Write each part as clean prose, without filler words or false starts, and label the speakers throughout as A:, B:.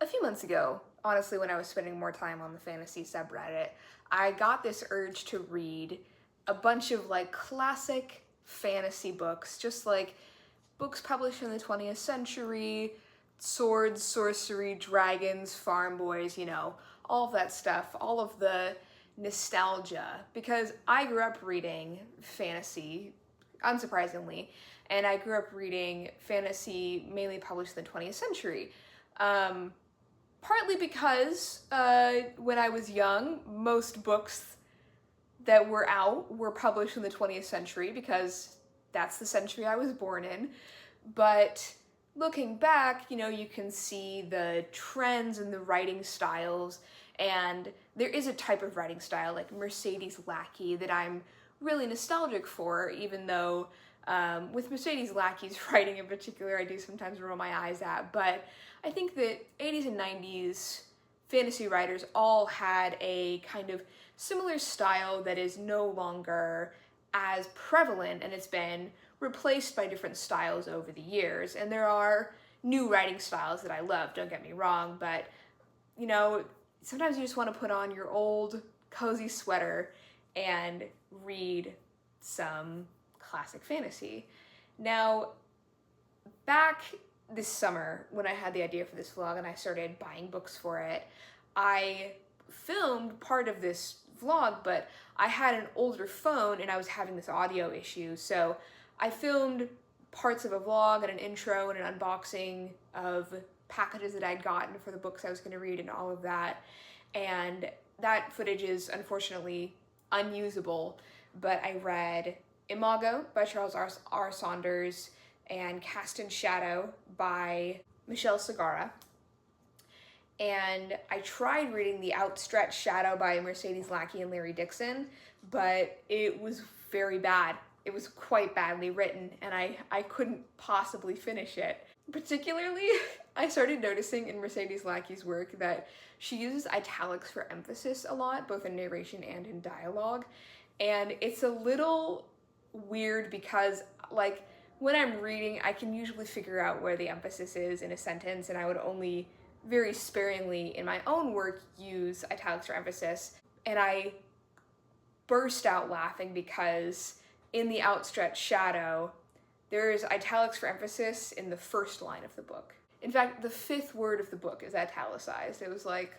A: few months ago, honestly, when I was spending more time on the fantasy subreddit, I got this urge to read a bunch of like classic fantasy books, just like books published in the 20th century, swords, sorcery, dragons, farm boys, you know, all of that stuff, all of the nostalgia, because I grew up reading fantasy, unsurprisingly, and I grew up reading fantasy mainly published in the 20th century. Partly because when I was young, most books that were out were published in the 20th century because that's the century I was born in. But looking back, you know, you can see the trends and the writing styles, and there is a type of writing style like Mercedes Lackey that I'm really nostalgic for, even though with Mercedes Lackey's writing in particular, I do sometimes roll my eyes at, but I think that 80s and 90s fantasy writers all had a kind of similar style that is no longer as prevalent, and it's been replaced by different styles over the years. And there are new writing styles that I love, don't get me wrong, but you know, sometimes you just want to put on your old cozy sweater and read some classic fantasy. Now, back this summer, when I had the idea for this vlog and I started buying books for it, I filmed part of this vlog, but I had an older phone and I was having this audio issue, so I filmed parts of a vlog and an intro and an unboxing of packages that I'd gotten for the books I was going to read and all of that, and that footage is unfortunately unusable, but I read Imago by Charles R. Saunders and Cast in Shadow by Michelle Segarra. And I tried reading The Outstretched Shadow by Mercedes Lackey and Larry Dixon, but it was very bad. It was quite badly written, and I couldn't possibly finish it. Particularly, I started noticing in Mercedes Lackey's work that she uses italics for emphasis a lot, both in narration and in dialogue, and it's a little weird because, like, when I'm reading, I can usually figure out where the emphasis is in a sentence, and I would only very sparingly in my own work use italics for emphasis. And I burst out laughing because in The Outstretched Shadow, there's italics for emphasis in the first line of the book. In fact, the fifth word of the book is italicized. It was like,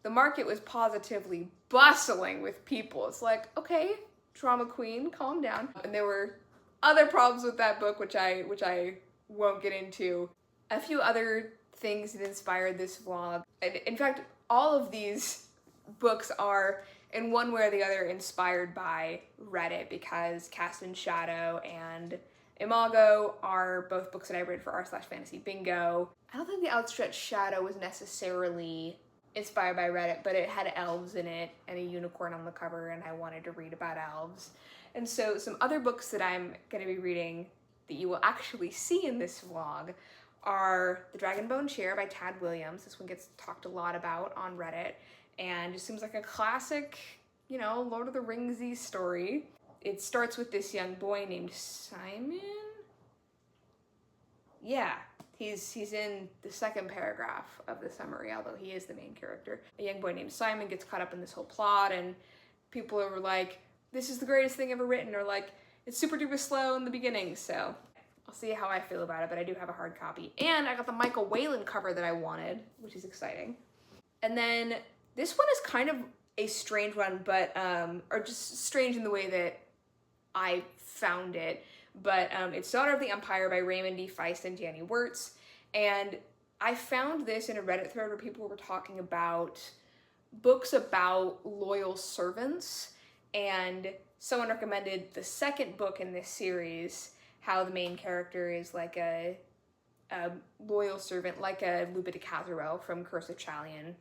A: the market was positively bustling with people. It's like, okay, drama queen, calm down. And there were other problems with that book, which I won't get into. A few other things that inspired this vlog. In fact, all of these books are, in one way or the other, inspired by Reddit, because Cast in Shadow and Imago are both books that I read for r/fantasy bingo. I don't think The Outstretched Shadow was necessarily inspired by Reddit, but it had elves in it and a unicorn on the cover, and I wanted to read about elves. And so some other books that I'm going to be reading that you will actually see in this vlog are The Dragonbone Chair by Tad Williams. This one gets talked a lot about on Reddit, and it seems like a classic, you know, Lord of the Ringsy story. It starts with this young boy named Simon? Yeah, he's in the second paragraph of the summary, although he is the main character. A young boy named Simon gets caught up in this whole plot, and people are like, this is the greatest thing ever written, or like, it's super duper slow in the beginning, so I'll see how I feel about it, but I do have a hard copy. And I got the Michael Whelan cover that I wanted, which is exciting. And then this one is kind of a strange one, but, or just strange in the way that I found it, but it's Daughter of the Empire by Raymond D. Feist and Danny Wirtz, and I found this in a Reddit thread where people were talking about books about loyal servants, and someone recommended the second book in this series, how the main character is like a loyal servant, like a Lupa de Casarel from Curse of Chalion,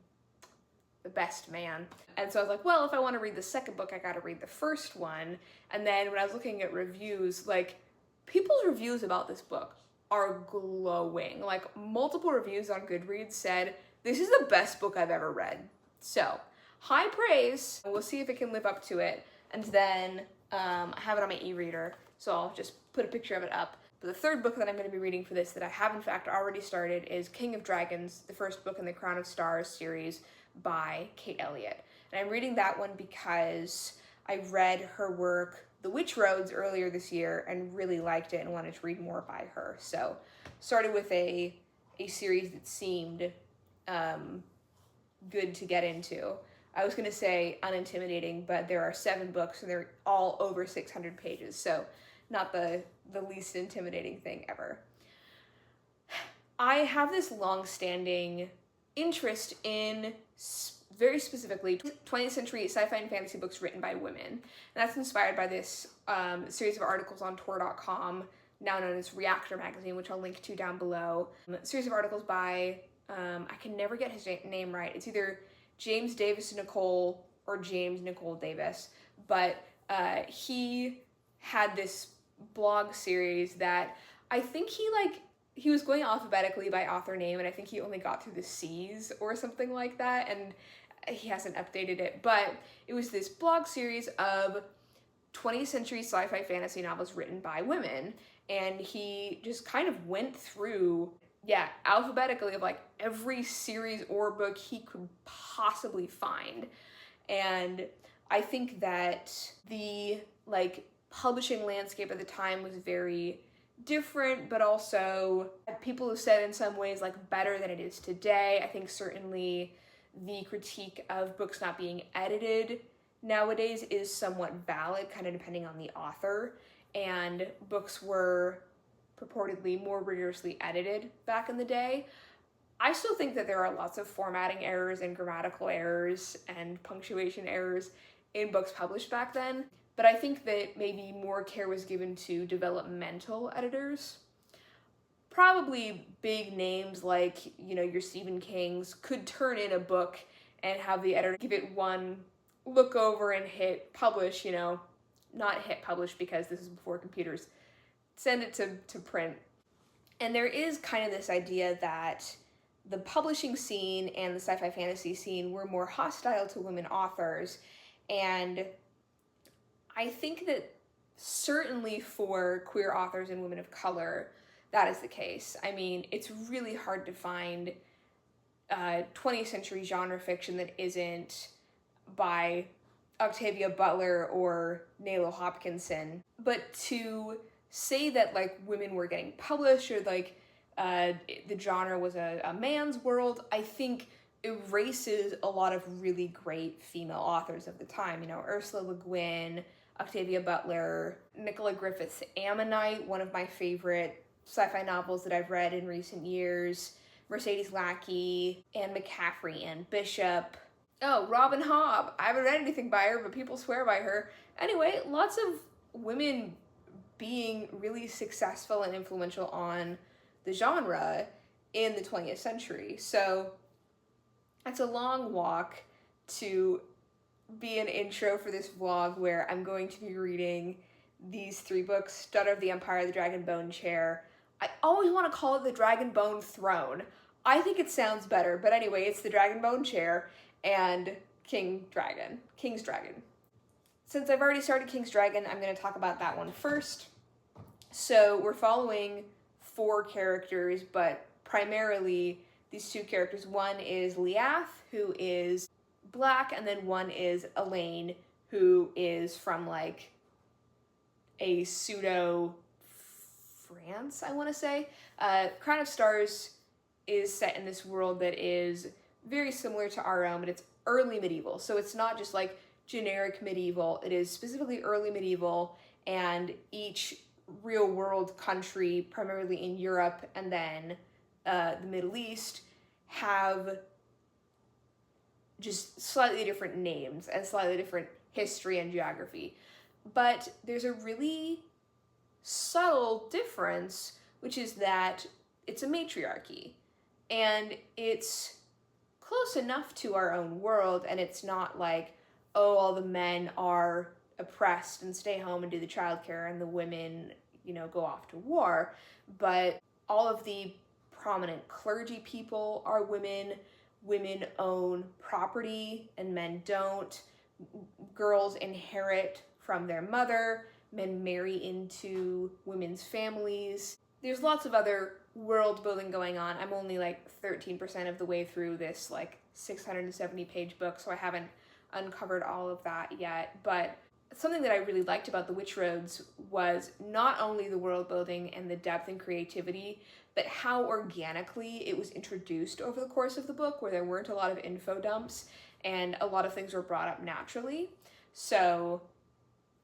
A: the best man. And so I was like, well, if I want to read the second book, I gotta read the first one. And then when I was looking at reviews, like, people's reviews about this book are glowing. Like, multiple reviews on Goodreads said, this is the best book I've ever read. So, high praise. We'll see if it can live up to it. And then I have it on my e-reader, so I'll just put a picture of it up. But the third book that I'm going to be reading for this that I have in fact already started is King of Dragons, the first book in the Crown of Stars series by Kate Elliott. And I'm reading that one because I read her work, The Witch Roads, earlier this year and really liked it and wanted to read more by her. So started with a series that seemed good to get into. I was going to say unintimidating, but there are 7 books and they're all over 600 pages, so not the least intimidating thing ever. I have this long-standing interest in very specifically 20th century sci-fi and fantasy books written by women, and that's inspired by this series of articles on Tor.com, now known as Reactor Magazine, which I'll link to down below. A series of articles by, I can never get his name right, it's either James Davis Nicole or James Nicole Davis, but he had this blog series that I think he was going alphabetically by author name, and I think he only got through the C's or something like that, and he hasn't updated it, but it was this blog series of 20th century sci-fi fantasy novels written by women, and he just kind of went through, alphabetically of like every series or book he could possibly find. And I think that the publishing landscape at the time was very different, but also people have said in some ways better than it is today. I think certainly the critique of books not being edited nowadays is somewhat valid, kind of depending on the author, and books were purportedly more rigorously edited back in the day. I still think that there are lots of formatting errors and grammatical errors and punctuation errors in books published back then, but I think that maybe more care was given to developmental editors. Probably big names like, your Stephen Kings could turn in a book and have the editor give it one look over and hit publish, not hit publish because this is before computers, send it to print. And there is kind of this idea that the publishing scene and the sci-fi fantasy scene were more hostile to women authors, and I think that certainly for queer authors and women of color, that is the case. I mean, it's really hard to find 20th century genre fiction that isn't by Octavia Butler or Nalo Hopkinson. But to say that women were getting published or the genre was a man's world, I think erases a lot of really great female authors of the time. Ursula Le Guin, Octavia Butler, Nicola Griffith's Ammonite, one of my favorite sci-fi novels that I've read in recent years, Mercedes Lackey, Anne McCaffrey, Anne Bishop. Oh, Robin Hobb. I haven't read anything by her, but people swear by her. Anyway, lots of women being really successful and influential on the genre in the 20th century. So it's a long walk to be an intro for this vlog where I'm going to be reading these 3 books: Daughter of the Empire, The Dragonbone Chair. I always want to call it The Dragonbone Throne. I think it sounds better, but anyway, it's The Dragonbone Chair and King's Dragon. Since I've already started King's Dragon, I'm going to talk about that one first. So we're following 4 characters, but primarily these 2 characters. One is Liath, who is Black, and then one is Elaine, who is from a pseudo France, I want to say. Crown of Stars is set in this world that is very similar to our own, but it's early medieval. So it's not just generic medieval. It is specifically early medieval, and each real world country, primarily in Europe and then the Middle East, have just slightly different names and slightly different history and geography. But there's a really subtle difference, which is that it's a matriarchy, and it's close enough to our own world, and it's not all the men are oppressed and stay home and do the childcare and the women, go off to war, but all of the prominent clergy people are women. Women own property and men don't. Girls inherit from their mother. men marry into women's families. There's lots of other world building going on. I'm only like 13% of the way through this like 670 page book, so I haven't uncovered all of that yet. But something that I really liked about The Witch Roads was not only the world building and the depth and creativity, but how organically it was introduced over the course of the book, where there weren't a lot of info dumps and a lot of things were brought up naturally. So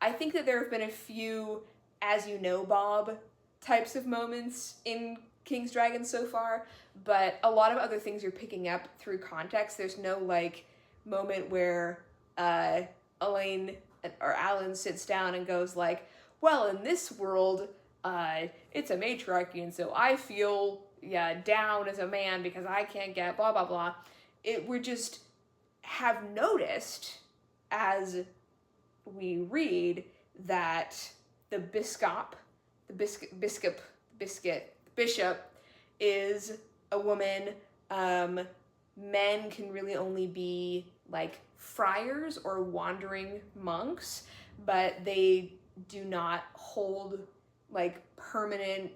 A: I think that there have been a few as you know Bob types of moments in King's Dragon so far, but a lot of other things you're picking up through context. There's no like moment where Elaine or Alan sits down and goes like, well, in this world, it's a matriarchy, and so I feel down as a man because I can't get blah blah blah. We just have noticed as we read that the bishop is a woman. Men can really only be like friars or wandering monks, but they do not hold like permanent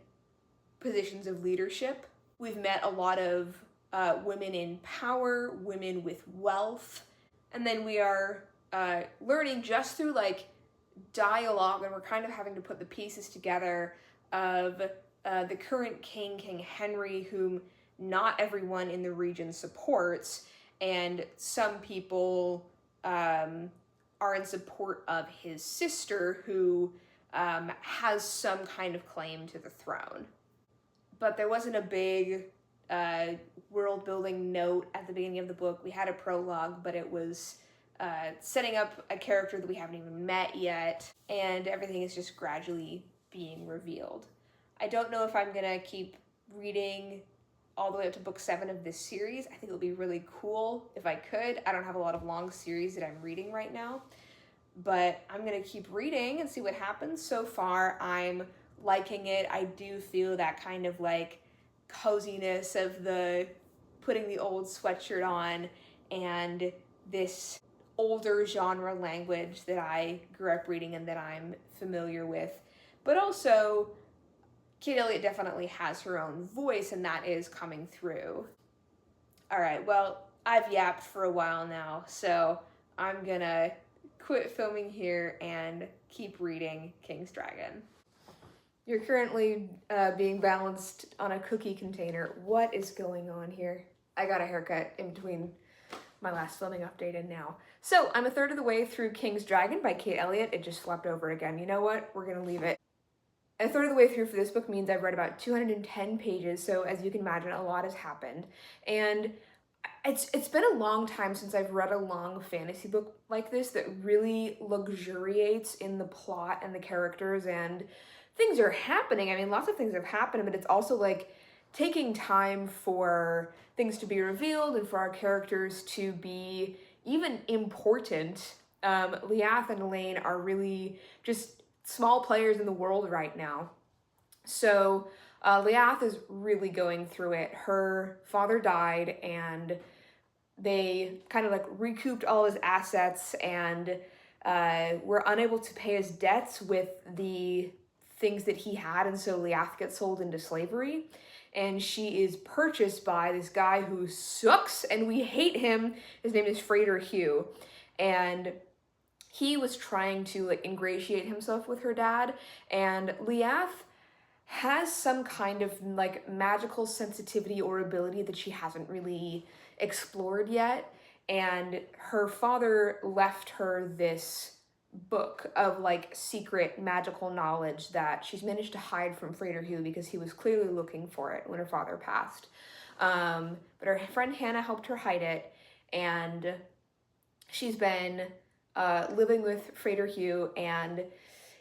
A: positions of leadership. We've met a lot of women in power, women with wealth, and then we are learning just through like dialogue, and we're kind of having to put the pieces together of the current king, King Henry, whom not everyone in the region supports, and some people are in support of his sister, who has some kind of claim to the throne. But there wasn't a big world-building note at the beginning of the book. We had a prologue, but it was setting up a character that we haven't even met yet, and everything is just gradually being revealed. I don't know if I'm gonna keep reading all the way up to book 7 of this series. I think it would be really cool if I could. I don't have a lot of long series that I'm reading right now, but I'm gonna keep reading and see what happens. So far, I'm liking it. I do feel that kind of like coziness of the putting the old sweatshirt on and this older genre language that I grew up reading and that I'm familiar with. But also, Kate Elliott definitely has her own voice, and that is coming through. All right, well, I've yapped for a while now, so I'm gonna quit filming here and keep reading King's Dragon. You're currently being balanced on a cookie container. What is going on here? I got a haircut in between my last filming update and now. So I'm a third of the way through King's Dragon by Kate Elliott. It just flipped over again. You know what? We're gonna leave it. A third of the way through for this book means I've read about 210 pages, so as you can imagine, a lot has happened. And it's been a long time since I've read a long fantasy book like this that really luxuriates in the plot and the characters, and things are happening. I mean, lots of things have happened, but it's also like taking time for things to be revealed and for our characters to be even important. Leath and Elaine are really just small players in the world right now. So Leath is really going through it. Her father died, and they kind of like recouped all his assets and were unable to pay his debts with the things that he had, and so Leath gets sold into slavery, and she is purchased by this guy who sucks and we hate him. His name is Frater Hugh, and he was trying to like ingratiate himself with her dad, and Leath has some kind of like magical sensitivity or ability that she hasn't really explored yet, and her father left her this book of like secret magical knowledge that she's managed to hide from Frater Hugh because he was clearly looking for it when her father passed. But her friend Hannah helped her hide it, and she's been living with Frater Hugh, and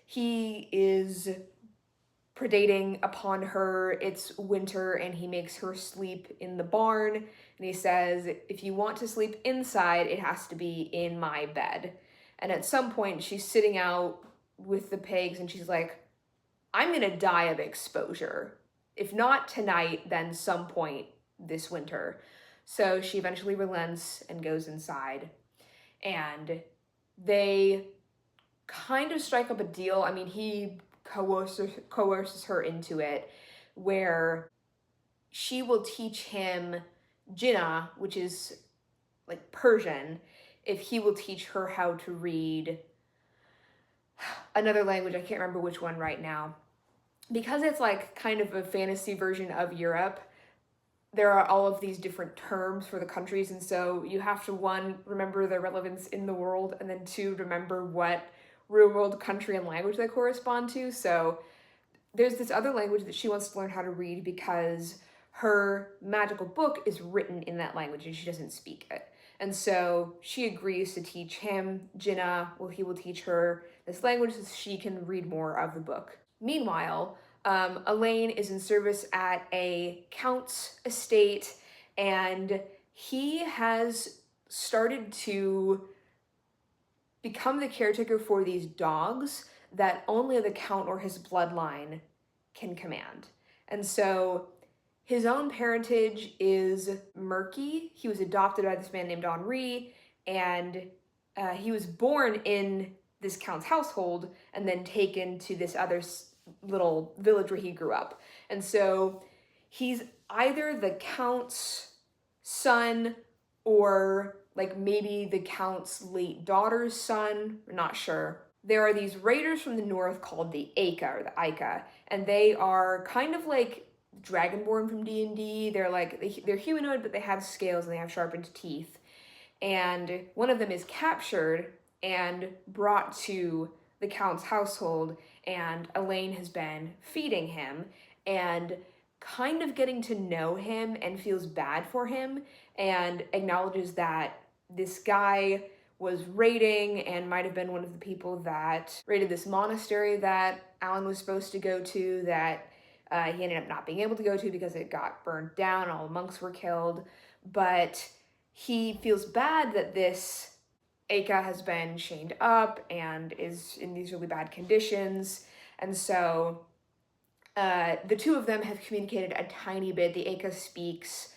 A: he is predating upon her. It's winter, and he makes her sleep in the barn, and he says, if you want to sleep inside, it has to be in my bed. And at some point, she's sitting out with the pigs, and she's like, I'm gonna die of exposure. If not tonight, then some point this winter. So she eventually relents and goes inside, and they
B: kind of strike up a deal. I mean, he coerces her into it, where she will teach him Jinnah, which is like Persian, if he will teach her how to read another language. I can't remember which one right now. Because it's like kind of a fantasy version of Europe, there are all of these different terms for the countries, and so you have to, one, remember their relevance in the world, and then two, remember what real world country and language they correspond to. So there's this other language that she wants to learn how to read because her magical book is written in that language and she doesn't speak it. And so she agrees to teach him Jinnah. Well, he will teach her this language so she can read more of the book. Meanwhile, Elaine is in service at a count's estate, and he has started to become the caretaker for these dogs that only the count or his bloodline can command. And so his own parentage is murky. He was adopted by this man named Henri, and he was born in this count's household and then taken to this other little village where he grew up. And so he's either the count's son or like maybe the count's late daughter's son, we're not sure. There are these raiders from the north called the Aika, or the Aika, and they are kind of like Dragonborn from D&D. They're humanoid, but they have scales and they have sharpened teeth. And one of them is captured and brought to the count's household, and Elaine has been feeding him and kind of getting to know him and feels bad for him and acknowledges that this guy was raiding and might have been one of the people that raided this monastery that Alan was supposed to go to, that he ended up not being able to go to because it got burned down, all the monks were killed. But he feels bad that this Aika has been chained up and is in these really bad conditions. And so the two of them have communicated a tiny bit. The Aika speaks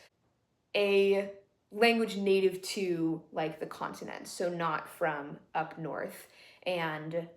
B: a language native to like the continent, so not from up north. And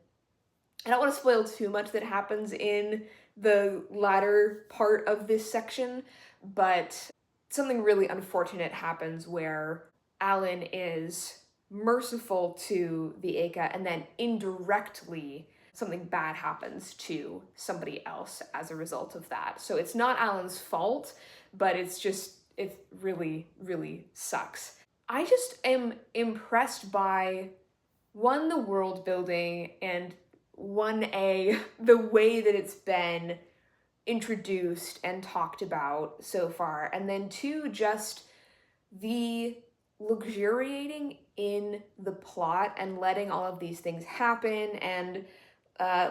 B: I don't want to spoil too much that happens in the latter part of this section, but something really unfortunate happens where Alan is merciful to the Aika, and then indirectly something bad happens to somebody else as a result of that. So it's not Alan's fault, but it really, really sucks. I just am impressed by, one, the world building, and the way that it's been introduced and talked about so far, and then two, just the luxuriating in the plot and letting all of these things happen and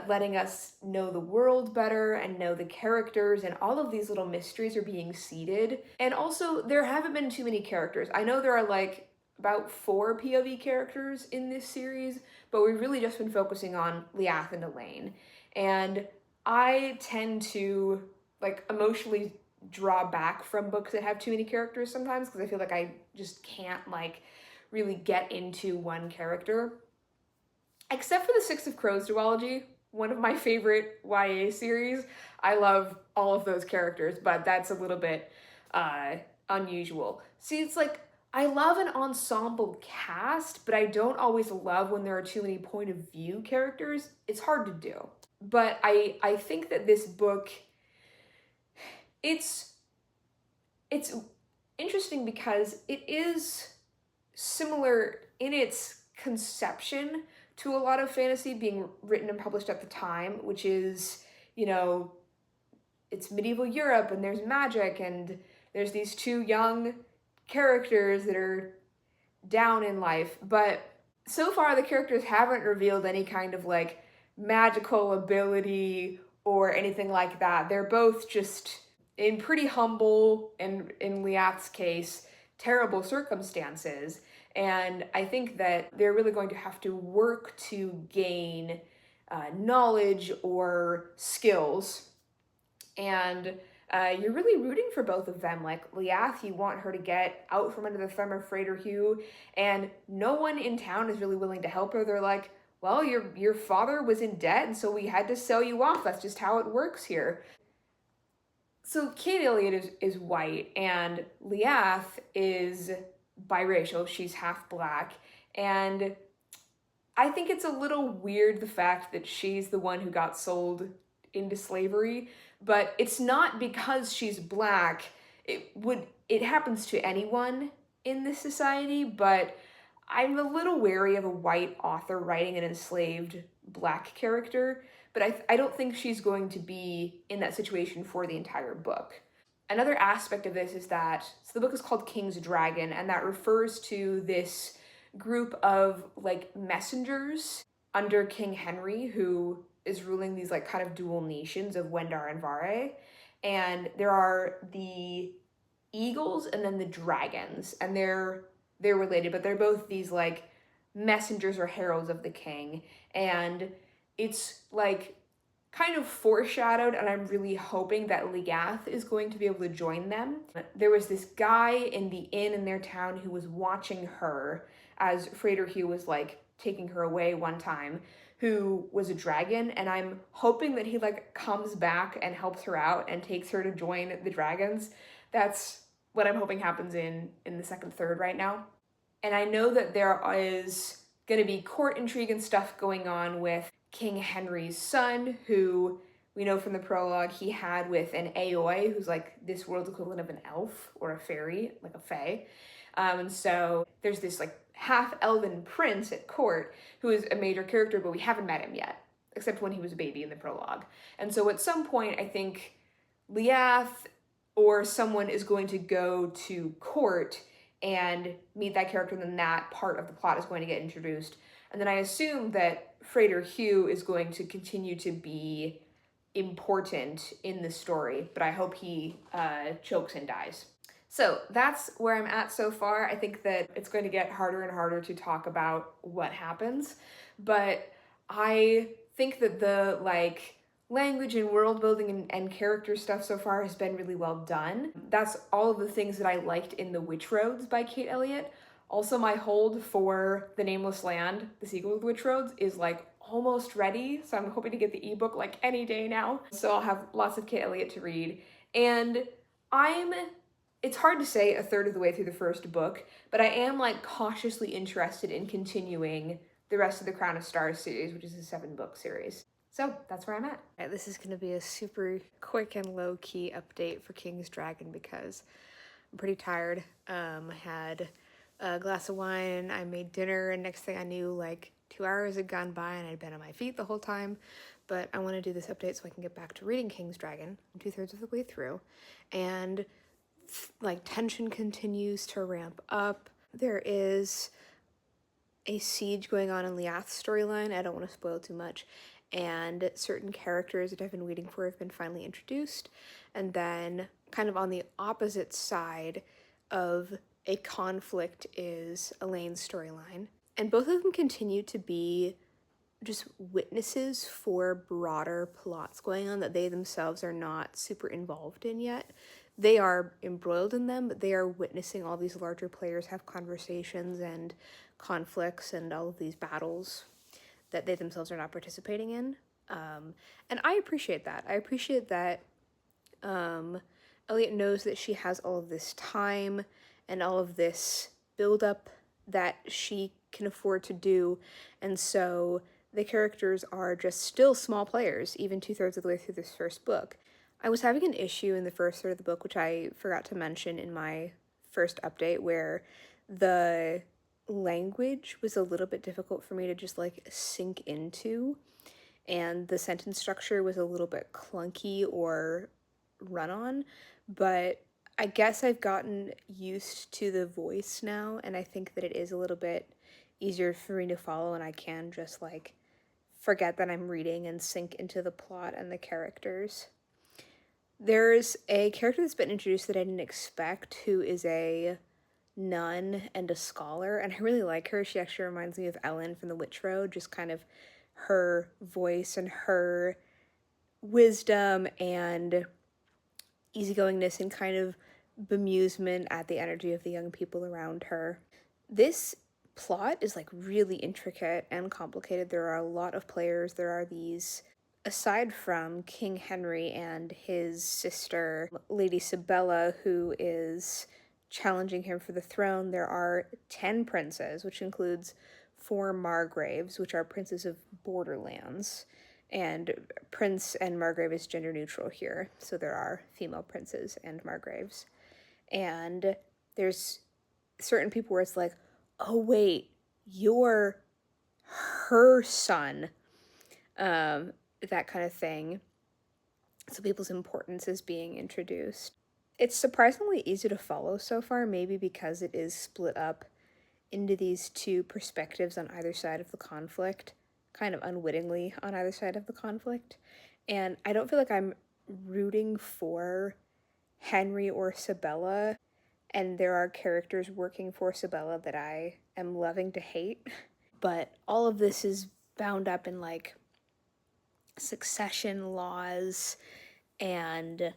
B: letting us know the world better and know the characters, and all of these little mysteries are being seeded. And also, there haven't been too many characters. I know there are like about 4 POV characters in this series, but we've really just been focusing on Liath and Elaine. And I tend to like emotionally draw back from books that have too many characters sometimes, because I feel like I just can't like really get into one character. Except for the Six of Crows duology, one of my favorite YA series. I love all of those characters, but that's a little bit unusual. See, it's like, I love an ensemble cast, but I don't always love when there are too many point of view characters. It's hard to do. But I think that this book, it's interesting because it is similar in its conception to a lot of fantasy being written and published at the time, which is, you know, it's medieval Europe and there's magic and there's these 2 young characters that are down in life. But so far the characters haven't revealed any kind of like magical ability or anything like that. They're both just in pretty humble, and in Liath's case, terrible circumstances. And I think that they're really going to have to work to gain knowledge or skills. And you're really rooting for both of them. Like Liath, you want her to get out from under the thumb of Frater Hugh, and no one in town is really willing to help her. They're like, well, your father was in debt, and so we had to sell you off. That's just how it works here. So Kate Elliott is white, and Leath is biracial. She's half black, and I think it's a little weird the fact that she's the one who got sold into slavery, but it's not because she's black. It happens to anyone in this society, but I'm a little wary of a white author writing an enslaved black character, but I don't think she's going to be in that situation for the entire book. Another aspect of this is that, so the book is called King's Dragon, and that refers to this group of like messengers under King Henry, who is ruling these like kind of dual nations of Wendar and Vare. And there are the eagles and then the dragons, and they're related, but they're both these like messengers or heralds of the king. And it's like kind of foreshadowed, and I'm really hoping that Leath is going to be able to join them. There was this guy in the inn in their town who was watching her as Frater Hugh was like taking her away one time, who was a dragon, and I'm hoping that he like comes back and helps her out and takes her to join the dragons. That's what I'm hoping happens in the second third right now. And I know that there is going to be court intrigue and stuff going on with King Henry's son, who we know from the prologue he had with an Aoi, who's like this world's equivalent of an elf or a fairy, like a fae. And so there's this like half-elven prince at court who is a major character, but we haven't met him yet, except when he was a baby in the prologue. And so at some point, I think Leath or someone is going to go to court and meet that character, and then that part of the plot is going to get introduced. And then I assume that Frater Hugh is going to continue to be important in the story, but I hope he chokes and dies. So that's where I'm at so far. I think that it's going to get harder and harder to talk about what happens, but I think that the like language and world building and character stuff so far has been really well done. That's all of the things that I liked in The Witch Roads by Kate Elliott. Also, my hold for The Nameless Land, the sequel to The Witch Roads, is like almost ready, so I'm hoping to get the ebook like any day now. So I'll have lots of Kate Elliott to read. And it's hard to say a third of the way through the first book, but I am like cautiously interested in continuing the rest of the Crown of Stars series, which is a 7-book series. So that's where I'm at.
A: Right, this is going to be a super quick and low-key update for King's Dragon because I'm pretty tired. I had a glass of wine, I made dinner, and next thing I knew, like 2 hours had gone by and I'd been on my feet the whole time. But I want to do this update so I can get back to reading King's Dragon. I'm 2/3 of the way through, and like tension continues to ramp up. There is a siege going on in Leath's storyline. I don't want to spoil too much. And certain characters that I've been waiting for have been finally introduced. And then kind of on the opposite side of a conflict is Elaine's storyline. And both of them continue to be just witnesses for broader plots going on that they themselves are not super involved in yet. They are embroiled in them, but they are witnessing all these larger players have conversations and conflicts and all of these battles that they themselves are not participating in. And I appreciate that. I appreciate that Elliot knows that she has all of this time and all of this build-up that she can afford to do. And so the characters are just still small players, even 2/3 of the way through this first book. I was having an issue in the first third of the book, which I forgot to mention in my first update, where the language was a little bit difficult for me to just like sink into, and the sentence structure was a little bit clunky or run on, but I guess I've gotten used to the voice now, and I think that it is a little bit easier for me to follow, and I can just like forget that I'm reading and sink into the plot and the characters. There's a character that's been introduced that I didn't expect, who is a nun and a scholar, and I really like her. She actually reminds me of Ellen from The Witch Road, just kind of her voice and her wisdom and easygoingness and kind of bemusement at the energy of the young people around her. This plot is like really intricate and complicated. There are a lot of players. There are these, aside from King Henry and his sister, Lady Sabella, who is challenging him for the throne, there are 10 princes, which includes 4 margraves, which are princes of borderlands. And prince and margrave is gender neutral here, so there are female princes and margraves. And there's certain people where it's like, oh wait, you're her son, that kind of thing. So people's importance is being introduced. It's surprisingly easy to follow so far, maybe because it is split up into these 2 perspectives on either side of the conflict, kind of unwittingly on either side of the conflict. And I don't feel like I'm rooting for Henry or Sabella, and there are characters working for Sabella that I am loving to hate. But all of this is bound up in like succession laws and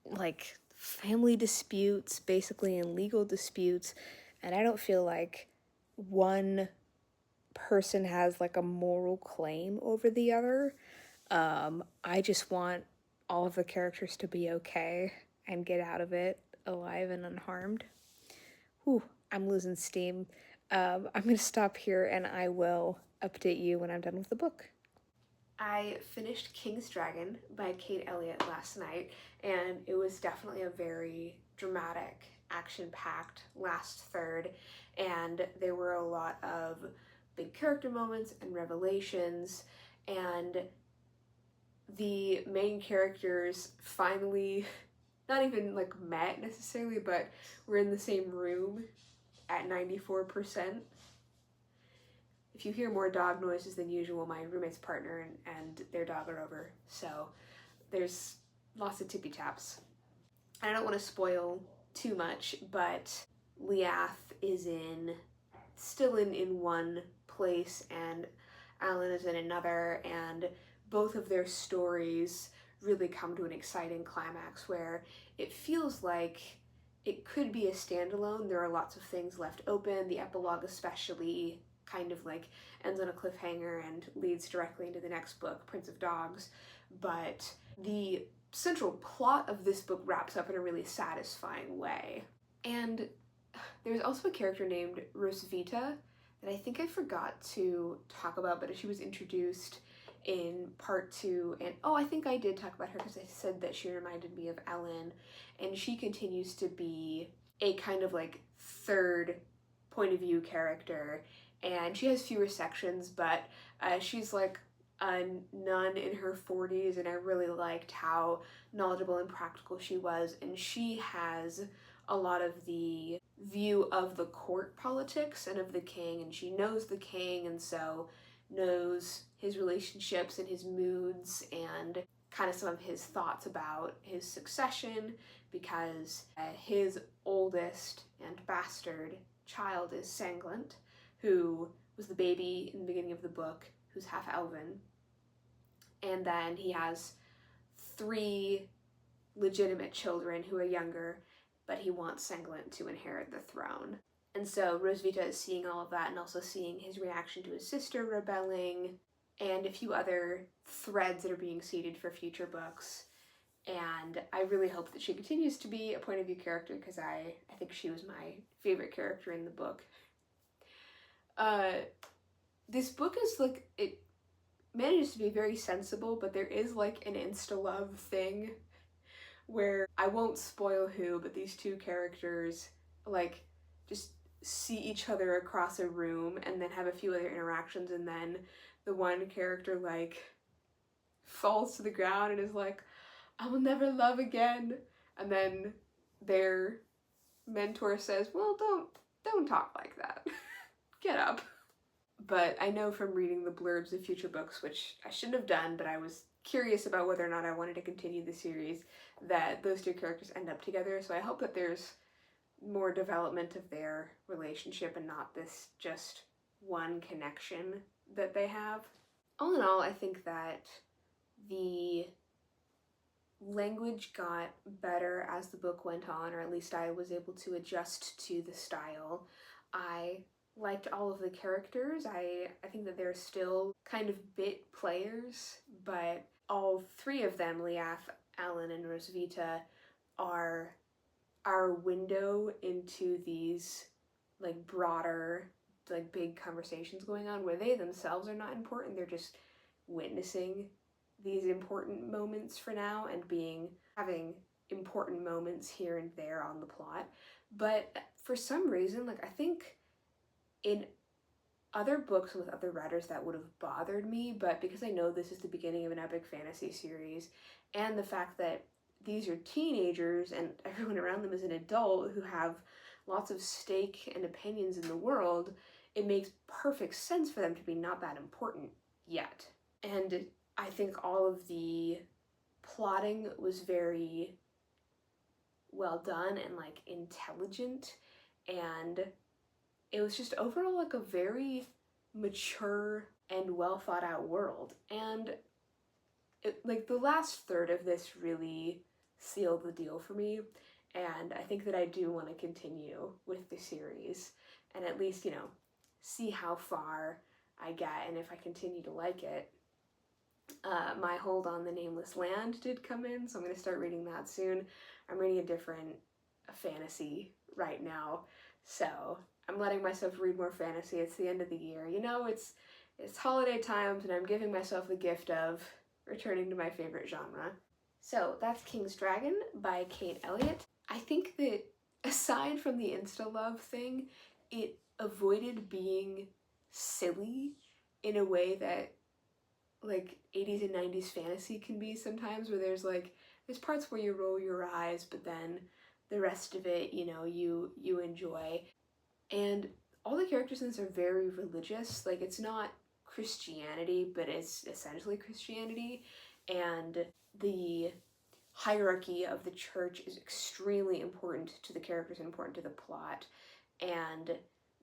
A: like family disputes, basically, and legal disputes. And I don't feel like one person has like a moral claim over the other. I just want all of the characters to be okay and get out of it alive and unharmed. Whew, I'm losing steam. I'm going to stop here and I will update you when I'm done with the book. I finished King's Dragon by Kate Elliott last night, and it was definitely a very dramatic, action-packed last third, and there were a lot of big character moments and revelations, and the main characters finally, not even like met necessarily, but were in the same room at 94%. If you hear more dog noises than usual, my roommate's partner and their dog are over, so there's lots of tippy taps. I don't want to spoil too much, but Leath is still in one place and Alan is in another, and both of their stories really come to an exciting climax where it feels like it could be a standalone. There are lots of things left open, the epilogue especially kind of like ends on a cliffhanger and leads directly into the next book, Prince of Dogs, but the central plot of this book wraps up in a really satisfying way. And there's also a character named Rosvita that I think I forgot to talk about, but she was introduced in part 2, and I think I did talk about her because I said that she reminded me of Ellen, and she continues to be a kind of like third point of view character, and she has fewer sections, but she's like a nun in her 40s, and I really liked how knowledgeable and practical she was, and she has a lot of the view of the court politics and of the king, and she knows the king, and so knows his relationships and his moods and kind of some of his thoughts about his succession, because his oldest and bastard child is Sanglant, who was the baby in the beginning of the book, who's half elven. And then he has 3 legitimate children who are younger, but he wants Sanglant to inherit the throne. And so Rosvita is seeing all of that and also seeing his reaction to his sister rebelling and a few other threads that are being seeded for future books. And I really hope that she continues to be a point of view character because I think she was my favorite character in the book. This book is like, it manages to be very sensible, but there is like an insta-love thing where I won't spoil who, but these 2 characters like just see each other across a room and then have a few other interactions, and then the one character like falls to the ground and is like, I will never love again, and then their mentor says, well, don't talk like that. Get up. But I know from reading the blurbs of future books, which I shouldn't have done, but I was curious about whether or not I wanted to continue the series, that those 2 characters end up together, so I hope that there's more development of their relationship and not this just one connection that they have. All in all, I think that the language got better as the book went on, or at least I was able to adjust to the style. I liked all of the characters. I think that they're still kind of bit players, but all three of them, Liaf, Alan, and Rosvita, are our window into these like broader, like big conversations going on where they themselves are not important. They're just witnessing these important moments for now and having important moments here and there on the plot. But for some reason, like I think in other books with other writers that would have bothered me, but because I know this is the beginning of an epic fantasy series, and the fact that these are teenagers and everyone around them is an adult who have lots of stake and opinions in the world, it makes perfect sense for them to be not that important yet. And I think all of the plotting was very well done and like intelligent, and it was just overall like a very mature and well thought out world. And like the last third of this really sealed the deal for me, and I think that I do want to continue with the series and at least, see how far I get and if I continue to like it. My hold on the Nameless Land did come in, so I'm going to start reading that soon. I'm reading a different fantasy right now, so I'm letting myself read more fantasy. It's the end of the year. It's holiday times, and I'm giving myself the gift of returning to my favorite genre. So that's King's Dragon by Kate Elliott. I think that aside from the insta-love thing, it avoided being silly in a way that like 80s and 90s fantasy can be sometimes, where there's parts where you roll your eyes, but then the rest of it, you enjoy. And all the characters in this are very religious. Like, it's not Christianity, but it's essentially Christianity. And the hierarchy of the church is extremely important to the characters and important to the plot. And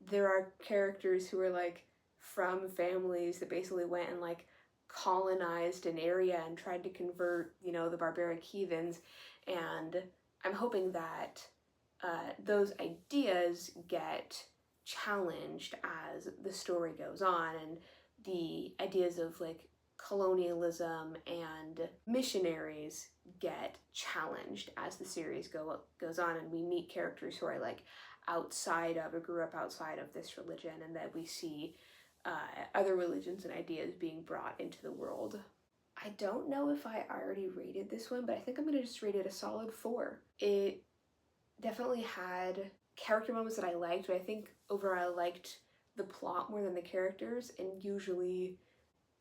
A: there are characters who are like from families that basically went and like colonized an area and tried to convert, the barbaric heathens. And I'm hoping that those ideas get challenged as the story goes on, and the ideas of like colonialism and missionaries get challenged as the series goes on, and we meet characters who are like outside of or grew up outside of this religion, and that we see other religions and ideas being brought into the world. I don't know if I already rated this one, but I think I'm going to just rate it a solid 4. It definitely had character moments that I liked, but I think overall I liked the plot more than the characters, and usually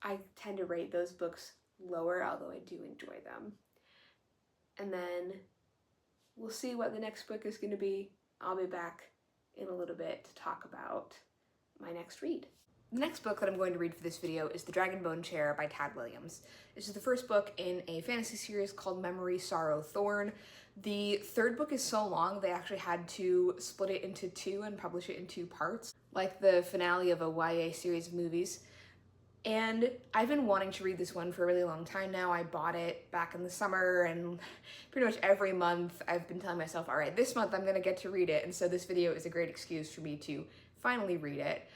A: I tend to rate those books lower, although I do enjoy them. And then we'll see what the next book is going to be. I'll be back in a little bit to talk about my next read. The next book that I'm going to read for this video is The Dragonbone Chair by Tad Williams. This is the first book in a fantasy series called Memory, Sorrow, Thorn. The third book is so long they actually had to split it into 2 and publish it in 2 parts, like the finale of a YA series of movies. And I've been wanting to read this one for a really long time now. I bought it back in the summer, and pretty much every month I've been telling myself, all right, this month I'm gonna get to read it, and so this video is a great excuse for me to finally read it.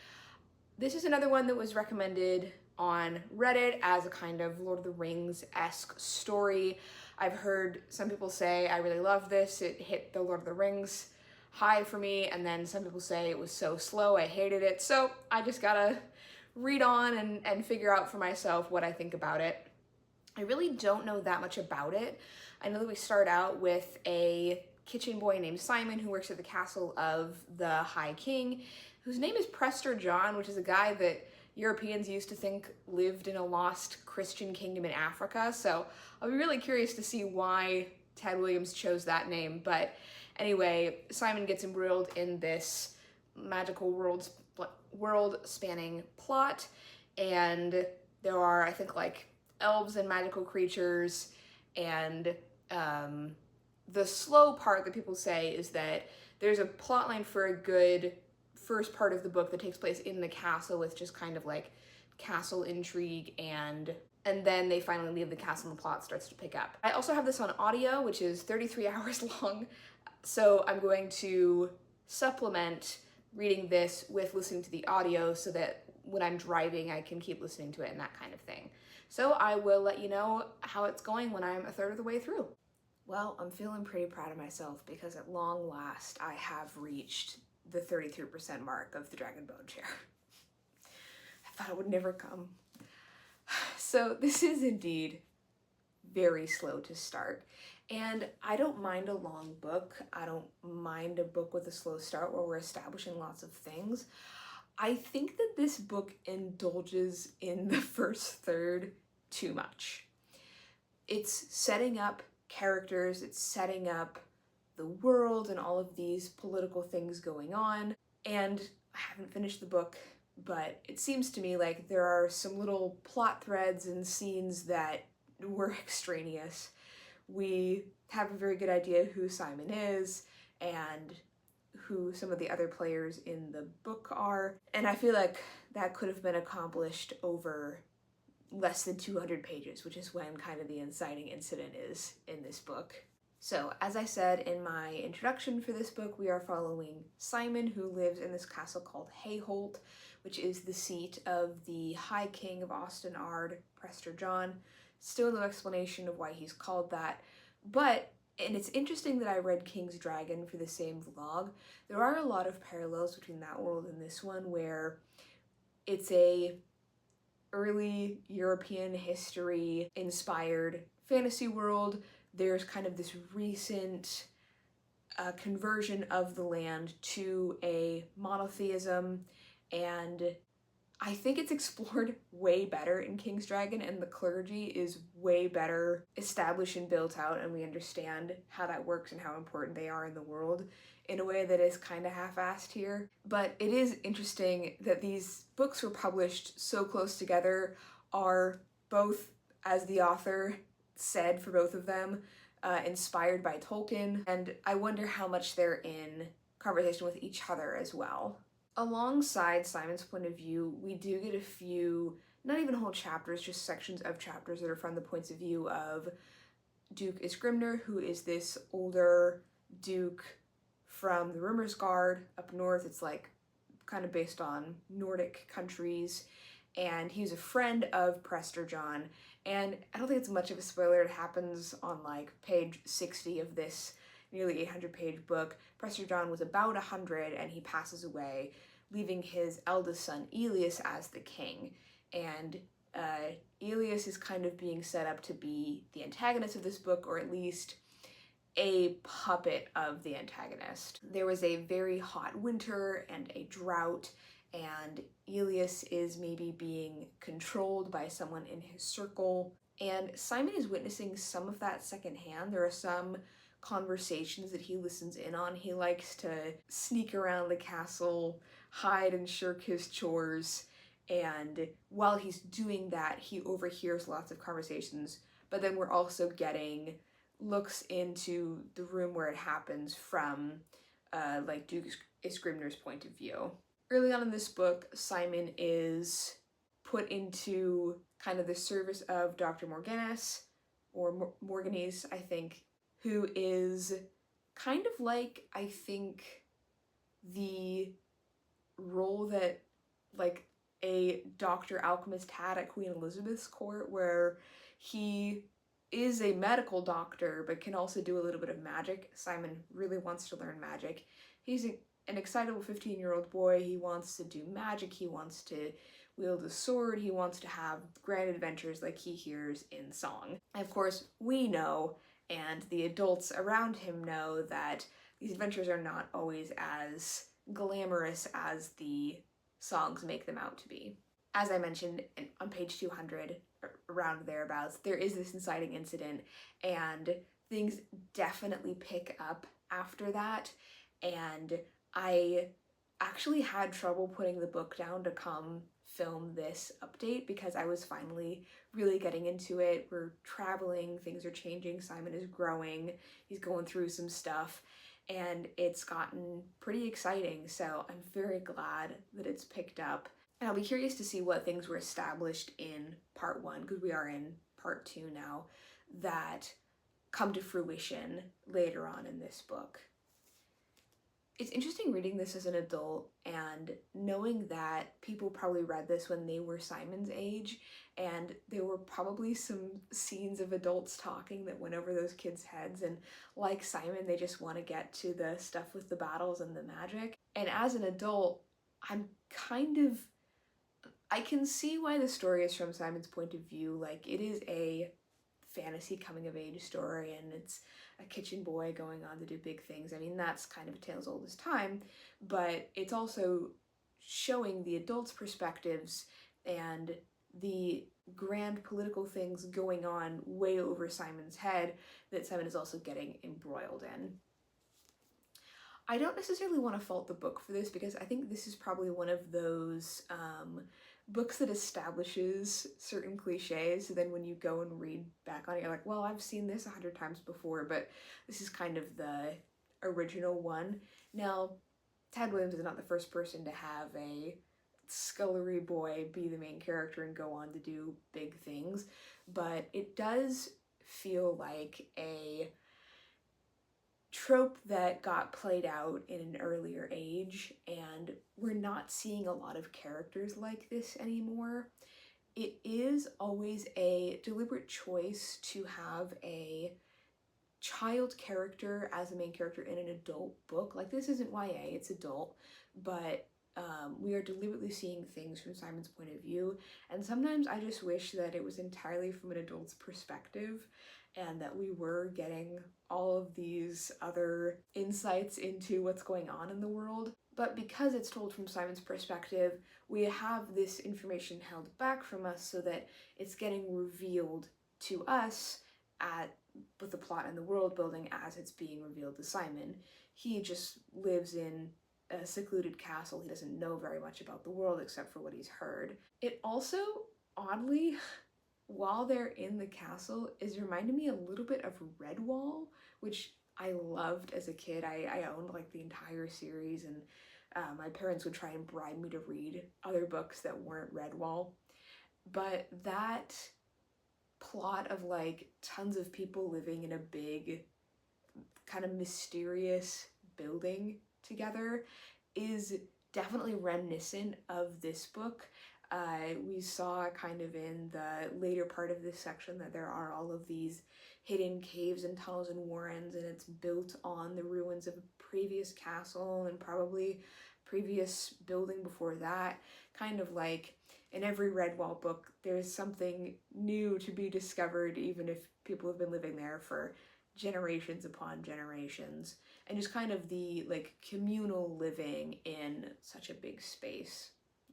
A: This is another one that was recommended on Reddit as a kind of Lord of the Rings-esque story. I've heard some people say, I really love this, it hit the Lord of the Rings high for me, and then some people say it was so slow, I hated it, so I just gotta read on and figure out for myself what I think about it. I really don't know that much about it. I know that we start out with a kitchen boy named Simon who works at the castle of the High King, whose name is Prester John, which is a guy that Europeans used to think lived in a lost Christian kingdom in Africa. So I'll be really curious to see why Ted Williams chose that name. But anyway, Simon gets embroiled in this magical world-spanning plot, and there are, I think, like elves and magical creatures, and the slow part that people say is that there's a plotline for a good first part of the book that takes place in the castle with just kind of like castle intrigue, and then they finally leave the castle and the plot starts to pick up. I also have this on audio, which is 33 hours long, so I'm going to supplement reading this with listening to the audio so that when I'm driving, I can keep listening to it and that kind of thing. So I will let you know how it's going when I'm a third of the way through. Well, I'm feeling pretty proud of myself because at long last I have reached the 33% mark of the Dragonbone Chair. I thought it would never come. So this is indeed very slow to start. And I don't mind a long book. I don't mind a book with a slow start where we're establishing lots of things. I think that this book indulges in the first third too much. It's setting up characters, it's setting up the world and all of these political things going on. And I haven't finished the book, but it seems to me like there are some little plot threads and scenes that were extraneous. We have a very good idea who Simon is and who some of the other players in the book are, and I feel like that could have been accomplished over less than 200 pages, which is when kind of the inciting incident is in this book. So, as I said in my introduction for this book, we are following Simon, who lives in this castle called Hayholt, which is the seat of the High King of Ostenard, Prester John. Still no explanation of why he's called that, but, and it's interesting that I read King's Dragon for the same vlog, there are a lot of parallels between that world and this one where it's a early European history inspired fantasy world. There's kind of this recent conversion of the land to a monotheism, and I think it's explored way better in King's Dragon, and the clergy is way better established and built out, and we understand how that works and how important they are in the world in a way that is kind of half-assed here. But it is interesting that these books were published so close together, are both, as the author said for both of them, inspired by Tolkien, and I wonder how much they're in conversation with each other as well. Alongside Simon's point of view, we do get a few, not even whole chapters, just sections of chapters that are from the points of view of Duke Isgrimnur, who is this older duke from the Rummersgard up north. It's like kind of based on Nordic countries, and he's a friend of Prester John, and I don't think it's much of a spoiler. It happens on like page 60 of this nearly 800-page book. Prester John was about 100 and he passes away, leaving his eldest son Elias as the king. And Elias is kind of being set up to be the antagonist of this book, or at least a puppet of the antagonist. There was a very hot winter and a drought, and Elias is maybe being controlled by someone in his circle, and Simon is witnessing some of that secondhand. There are some conversations that he listens in on. He likes to sneak around the castle, hide and shirk his chores, and while he's doing that, he overhears lots of conversations, but then we're also getting looks into the room where it happens from like Duke Isgrimnur's point of view. Early on in this book, Simon is put into kind of the service of Dr. Morganis, or Morganese, I think, who is kind of like, I think, the role that like a Dr. Alchemist had at Queen Elizabeth's court, where he is a medical doctor but can also do a little bit of magic. Simon really wants to learn magic. He's an excitable 15-year-old boy. He wants to do magic, he wants to wield a sword, he wants to have grand adventures like he hears in song. And of course, we know, and the adults around him know, that these adventures are not always as glamorous as the songs make them out to be. As I mentioned, on page 200, around thereabouts, there is this inciting incident, and things definitely pick up after that, and I actually had trouble putting the book down to come film this update because I was finally really getting into it. We're traveling, things are changing, Simon is growing, he's going through some stuff, and it's gotten pretty exciting, so I'm very glad that it's picked up. And I'll be curious to see what things were established in part 1, because we are in part 2 now, that come to fruition later on in this book. It's interesting reading this as an adult and knowing that people probably read this when they were Simon's age, and there were probably some scenes of adults talking that went over those kids' heads, and like Simon, they just want to get to the stuff with the battles and the magic. And as an adult, I'm kind of, I can see why the story is from Simon's point of view. Like, it is a fantasy coming of age story, and it's a kitchen boy going on to do big things. I mean, that's kind of a tale as old as time, but it's also showing the adults' perspectives and the grand political things going on way over Simon's head that Simon is also getting embroiled in. I don't necessarily want to fault the book for this, because I think this is probably one of those books that establishes certain cliches, so then when you go and read back on it, you're like, well, I've seen this 100 times before, but this is kind of the original one. Now, Ted Williams is not the first person to have a scullery boy be the main character and go on to do big things, but it does feel like a trope that got played out in an earlier age, and we're not seeing a lot of characters like this anymore. It is always a deliberate choice to have a child character as the main character in an adult book. Like, this isn't YA, it's adult, but we are deliberately seeing things from Simon's point of view, and sometimes I just wish that it was entirely from an adult's perspective, and that we were getting all of these other insights into what's going on in the world. But because it's told from Simon's perspective, we have this information held back from us so that it's getting revealed to us with the plot and the world building as it's being revealed to Simon. He just lives in a secluded castle. He doesn't know very much about the world except for what he's heard. It also, oddly, while they're in the castle, is reminding me a little bit of Redwall, which I loved as a kid. I owned like the entire series, and my parents would try and bribe me to read other books that weren't Redwall. But that plot of like tons of people living in a big kind of mysterious building together is definitely reminiscent of this book. We saw kind of in the later part of this section that there are all of these hidden caves and tunnels and warrens, and it's built on the ruins of a previous castle and probably previous building before that. Kind of like in every Redwall book, there's something new to be discovered, even if people have been living there for generations upon generations, and just kind of the like communal living in such a big space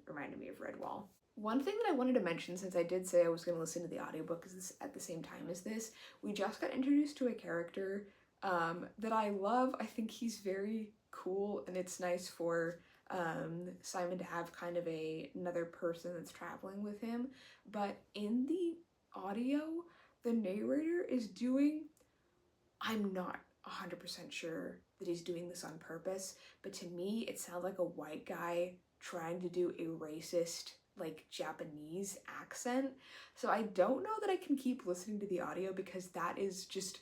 A: reminded me of Redwall. One thing that I wanted to mention, since I did say I was going to listen to the audiobook at the same time as this, we just got introduced to a character that I love. I think he's very cool, and it's nice for Simon to have kind of another person that's traveling with him. But in the audio, the narrator is doing, I'm not 100% sure that he's doing this on purpose, but to me it sounds like a white guy trying to do a racist, like, Japanese accent. So I don't know that I can keep listening to the audio, because that is just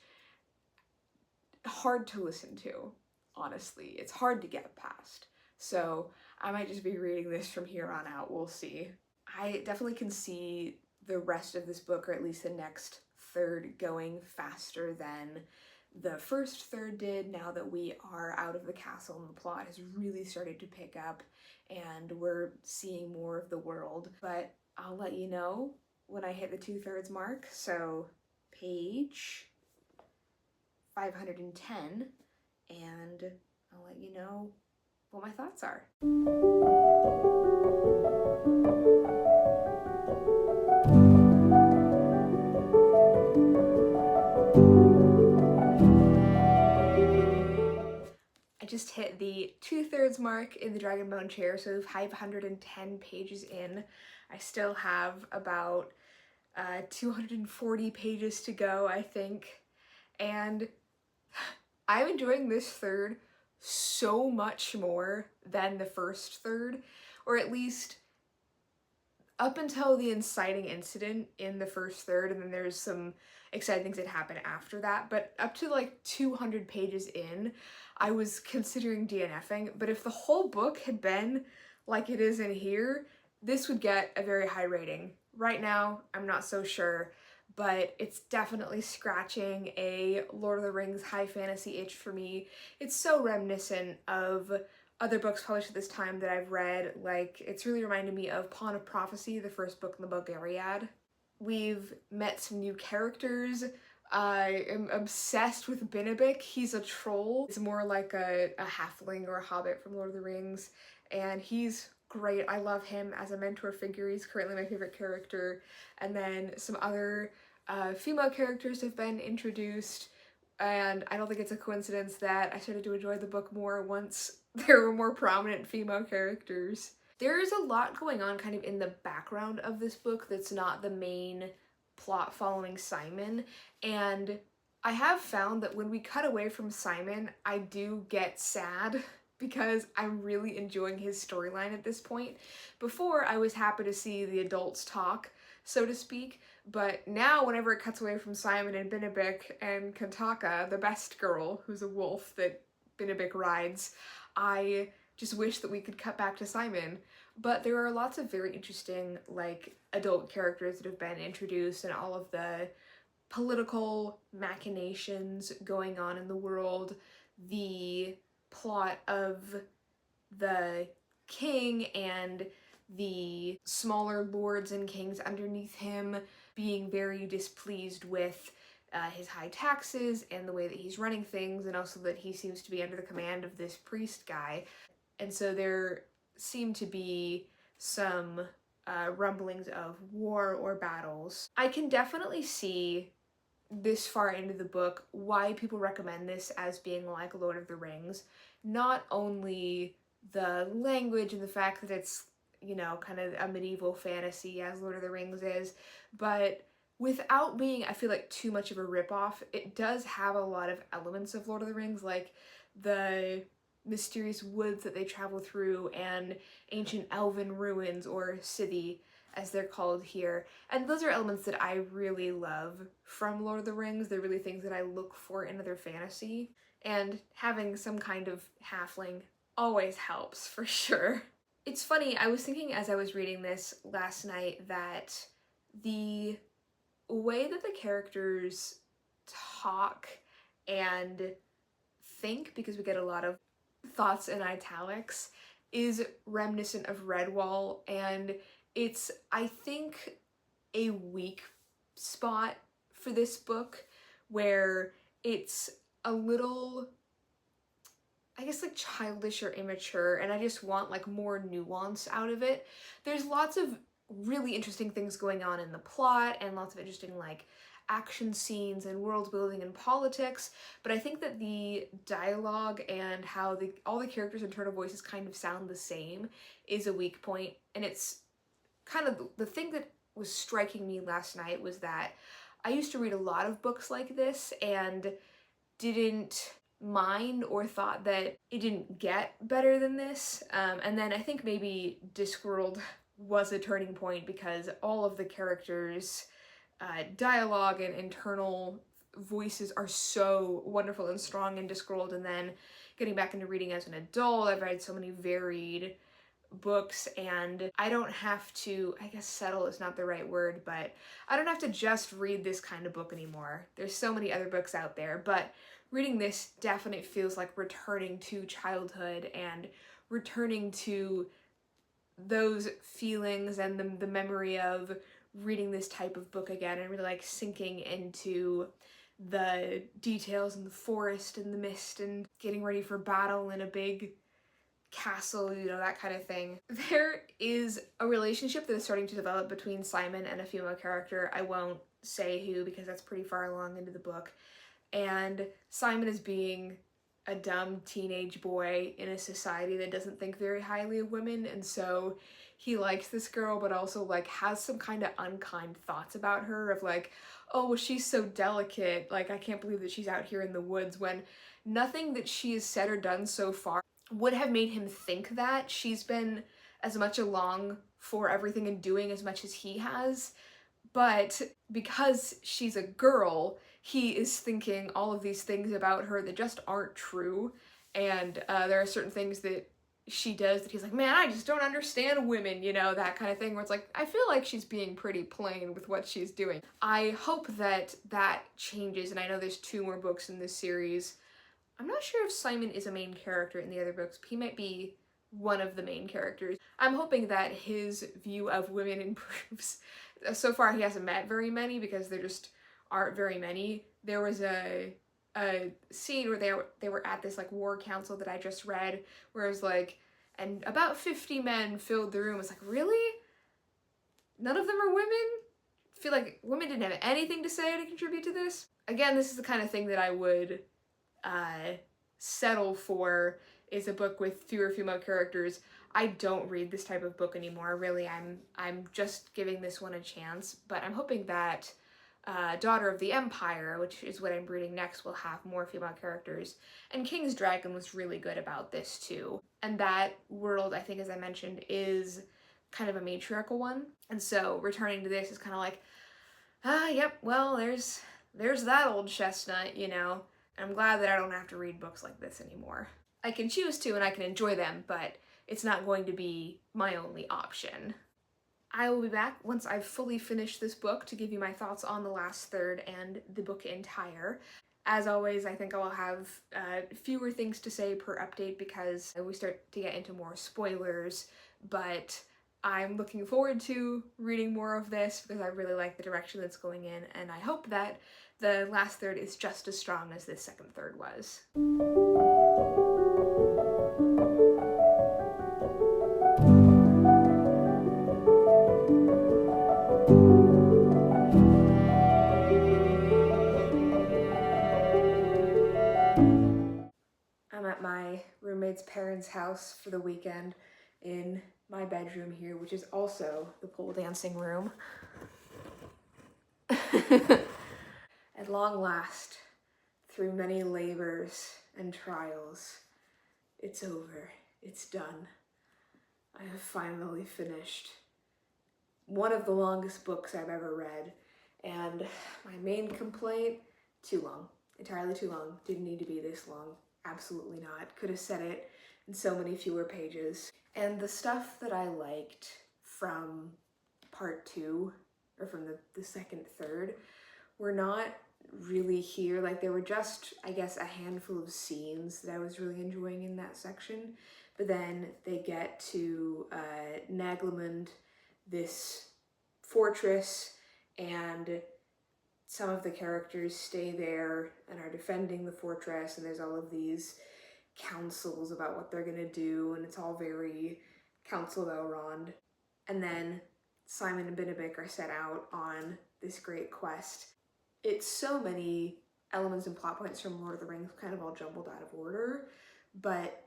A: hard to listen to, honestly. It's hard to get past. So I might just be reading this from here on out, we'll see. I definitely can see the rest of this book, or at least the next third, going faster than the first third did, now that we are out of the castle and the plot has really started to pick up and we're seeing more of the world. But I'll let you know when I hit the 2/3 mark, so page 510, and I'll let you know what my thoughts are. I just hit the 2/3 mark in the Dragonbone Chair, so 510 pages in. I still have about 240 pages to go, I think, and I'm enjoying this third so much more than the first third, or at least up until the inciting incident in the first third, and then there's some exciting things that happen after that. But up to like 200 pages in, I was considering DNFing, but if the whole book had been like it is in here, this would get a very high rating. Right now, I'm not so sure, but it's definitely scratching a Lord of the Rings high fantasy itch for me. It's so reminiscent of other books published at this time that I've read. Like, it's really reminded me of Pawn of Prophecy, the first book in the Bulgariad. We've met some new characters. I am obsessed with Binibik. He's a troll. It's more like a halfling or a hobbit from Lord of the Rings, and he's great. I love him as a mentor figure. He's currently my favorite character. And then some other female characters have been introduced, and I don't think it's a coincidence that I started to enjoy the book more once there were more prominent female characters. There's a lot going on kind of in the background of this book that's not the main plot following Simon, and I have found that when we cut away from Simon, I do get sad because I'm really enjoying his storyline at this point. Before, I was happy to see the adults talk, so to speak, but now whenever it cuts away from Simon and Binibik and Kantaka, the best girl, who's a wolf that Binibik rides, I just wish that we could cut back to Simon. But there are lots of very interesting, like, adult characters that have been introduced, and all of the political machinations going on in the world, the plot of the king and the smaller lords and kings underneath him being very displeased with his high taxes and the way that he's running things, and also that he seems to be under the command of this priest guy. And so there seem to be some rumblings of war or battles. I can definitely see this far into the book why people recommend this as being like Lord of the Rings. Not only the language and the fact that it's, you know, kind of a medieval fantasy as Lord of the Rings is, but without being, I feel like, too much of a ripoff, it does have a lot of elements of Lord of the Rings, like the mysterious woods that they travel through and ancient elven ruins, or city as they're called here. And those are elements that I really love from Lord of the Rings. They're really things that I look for in other fantasy. And having some kind of halfling always helps, for sure. It's funny, I was thinking as I was reading this last night that the way that the characters talk and think, because we get a lot of thoughts in italics, is reminiscent of Redwall, and it's, I think, a weak spot for this book where it's a little, I guess, like childish or immature, and I just want like more nuance out of it. There's lots of really interesting things going on in the plot and lots of interesting like action scenes and world building and politics, but I think that the dialogue and how all the characters' internal voices kind of sound the same is a weak point. And it's kind of the thing that was striking me last night was that I used to read a lot of books like this and didn't mind or thought that it didn't get better than this. And then I think maybe Discworld was a turning point because all of the characters' dialogue and internal voices are so wonderful and strong in Discworld. And then getting back into reading as an adult, I've read so many varied books, and I don't have to, I guess settle is not the right word, but I don't have to just read this kind of book anymore. There's so many other books out there, but reading this definitely feels like returning to childhood and returning to those feelings and the memory of reading this type of book again, and really like sinking into the details in the forest and the mist and getting ready for battle in a big castle, you know, that kind of thing. There is a relationship that is starting to develop between Simon and a female character. I won't say who because that's pretty far along into the book. And Simon is being a dumb teenage boy in a society that doesn't think very highly of women, and so he likes this girl but also like has some kind of unkind thoughts about her of like, oh, well, she's so delicate, like I can't believe that she's out here in the woods, when nothing that she has said or done so far would have made him think that. She's been as much along for everything and doing as much as he has, but because she's a girl, he is thinking all of these things about her that just aren't true, And there are certain things that she does that he's like, man, I just don't understand women, you know, that kind of thing, where it's like, I feel like she's being pretty plain with what she's doing. I hope that that changes, and I know there's 2 more books in this series. I'm not sure if Simon is a main character in the other books, but he might be one of the main characters. I'm hoping that his view of women improves. So far, he hasn't met very many because there just aren't very many. There was a scene where they were at this like war council that I just read, where it was like, and about 50 men filled the room. It's like, really? None of them are women? I feel like women didn't have anything to say to contribute to this. Again, this is the kind of thing that I would settle for, is a book with fewer female characters. I don't read this type of book anymore. Really, I'm just giving this one a chance, but I'm hoping that Daughter of the Empire, which is what I'm reading next, will have more female characters. And King's Dragon was really good about this too. And that world, I think, as I mentioned, is kind of a matriarchal one. And so returning to this is kind of like, yep, well, there's that old chestnut, you know. And I'm glad that I don't have to read books like this anymore. I can choose to and I can enjoy them, but it's not going to be my only option. I will be back once I've fully finished this book to give you my thoughts on the last third and the book entire. As always, I think I will have fewer things to say per update because we start to get into more spoilers, but I'm looking forward to reading more of this because I really like the direction that's going in, and I hope that the last third is just as strong as this second third was. I'm at my roommate's parents' house for the weekend in my bedroom here, which is also the pole dancing room. At long last, through many labors and trials, it's over, it's done. I have finally finished one of the longest books I've ever read, and my main complaint, too long, entirely too long, didn't need to be this long. Absolutely not. Could have said it in so many fewer pages. And the stuff that I liked from part 2, or from the second third, were not really here. Like, there were just, I guess, a handful of scenes that I was really enjoying in that section. But then they get to Naglamund, this fortress, and some of the characters stay there and are defending the fortress, and there's all of these councils about what they're gonna do, and it's all very Council of Elrond. And then Simon and Benedict are set out on this great quest. It's so many elements and plot points from Lord of the Rings kind of all jumbled out of order, but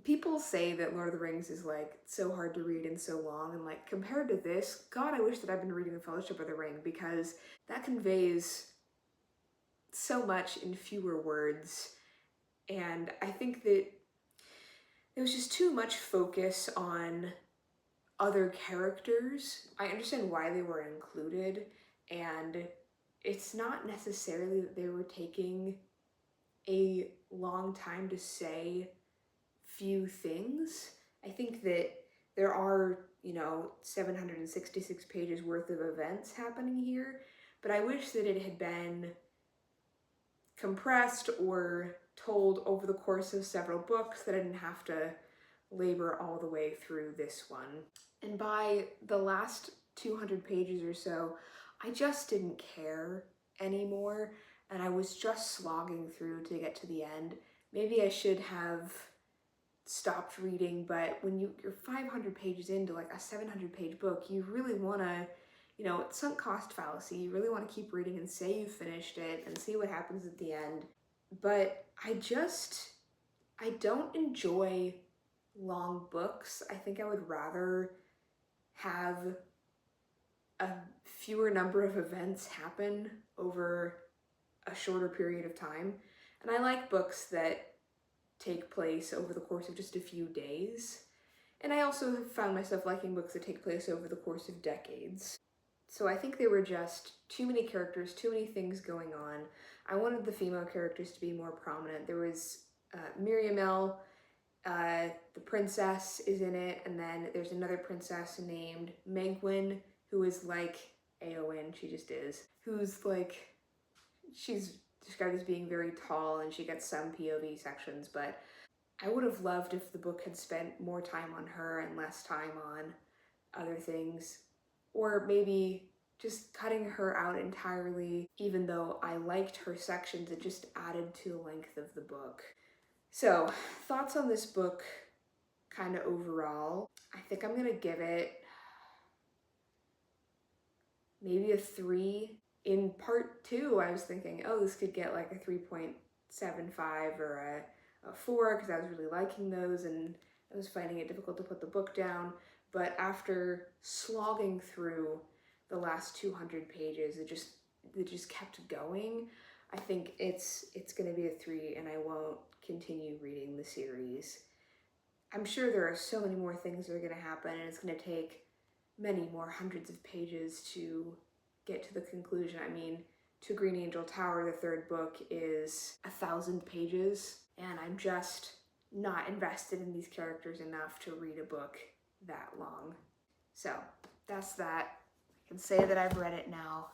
A: people say that Lord of the Rings is like so hard to read and so long, and like compared to this, God, I wish that I've been reading The Fellowship of the Ring, because that conveys so much in fewer words. And I think that there was just too much focus on other characters. I understand why they were included, and it's not necessarily that they were taking a long time to say few things. I think that there are, 766 pages worth of events happening here, but I wish that it had been compressed or told over the course of several books, that I didn't have to labor all the way through this one. And by the last 200 pages or so, I just didn't care anymore, and I was just slogging through to get to the end. Maybe I should have stopped reading, but when you're 500 pages into like a 700-page book, you really want to, it's sunk cost fallacy. You really want to keep reading and say you finished it and see what happens at the end. But I don't enjoy long books. I think I would rather have a fewer number of events happen over a shorter period of time. And I like books that take place over the course of just a few days. And I also have found myself liking books that take place over the course of decades. So I think there were just too many characters, too many things going on. I wanted the female characters to be more prominent. There was Miriamel, the princess is in it, and then there's another princess named Megwin, who is like Eowyn, she just is, who's like, she's described as being very tall, and she gets some POV sections, but I would have loved if the book had spent more time on her and less time on other things, or maybe just cutting her out entirely. Even though I liked her sections, it just added to the length of the book. So, thoughts on this book kind of overall. I think I'm gonna give it maybe a 3. In part 2, I was thinking, oh, this could get like a 3.75 or a 4, because I was really liking those and I was finding it difficult to put the book down. But after slogging through the last 200 pages, it just kept going. I think it's gonna be a 3, and I won't continue reading the series. I'm sure there are so many more things that are gonna happen, and it's gonna take many more hundreds of pages to get to the conclusion. I mean, To Green Angel Tower, the 3rd book, is 1,000 pages, and I'm just not invested in these characters enough to read a book that long. So that's that. I can say that I've read it now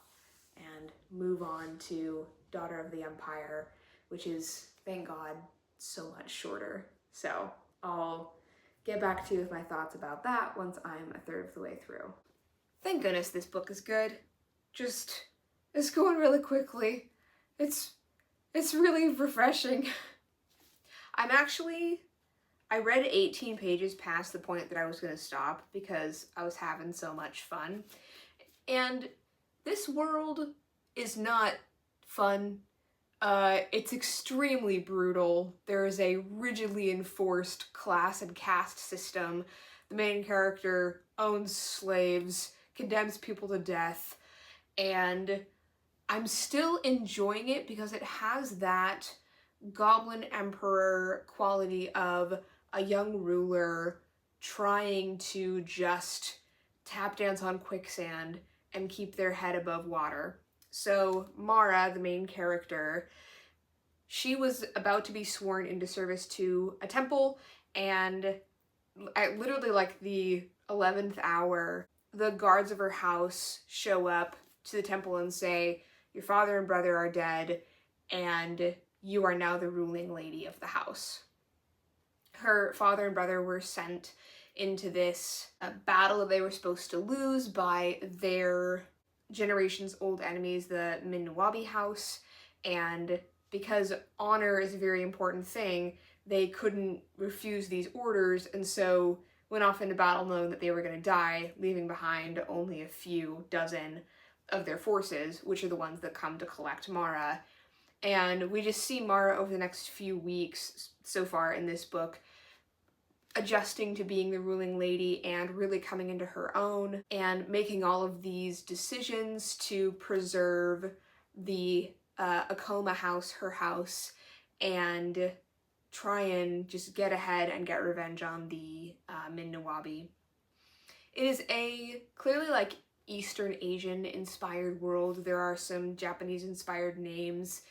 A: and move on to Daughter of the Empire, which is, thank God, so much shorter. So I'll get back to you with my thoughts about that once I'm a third of the way through. Thank goodness this book is good. It's going really quickly. It's really refreshing. I read 18 pages past the point that I was going to stop because I was having so much fun. And this world is not fun. It's extremely brutal. There is a rigidly enforced class and caste system. The main character owns slaves, condemns people to death, and I'm still enjoying it because it has that Goblin Emperor quality of a young ruler trying to just tap dance on quicksand and keep their head above water. So Mara, the main character, she was about to be sworn into service to a temple, and at literally like the 11th hour, the guards of her house show up to the temple and say, your father and brother are dead, and you are now the ruling lady of the house. Her father and brother were sent into this battle that they were supposed to lose by their generation's old enemies, the Minwabi house, and because honor is a very important thing, they couldn't refuse these orders, and so went off into battle knowing that they were going to die, leaving behind only a few dozen of their forces, which are the ones that come to collect Mara. And we just see Mara over the next few weeks so far in this book adjusting to being the ruling lady and really coming into her own and making all of these decisions to preserve the Akoma house, her house, and try and just get ahead and get revenge on the Minnawabi. It is a clearly like Eastern Asian inspired world. There are some Japanese inspired names,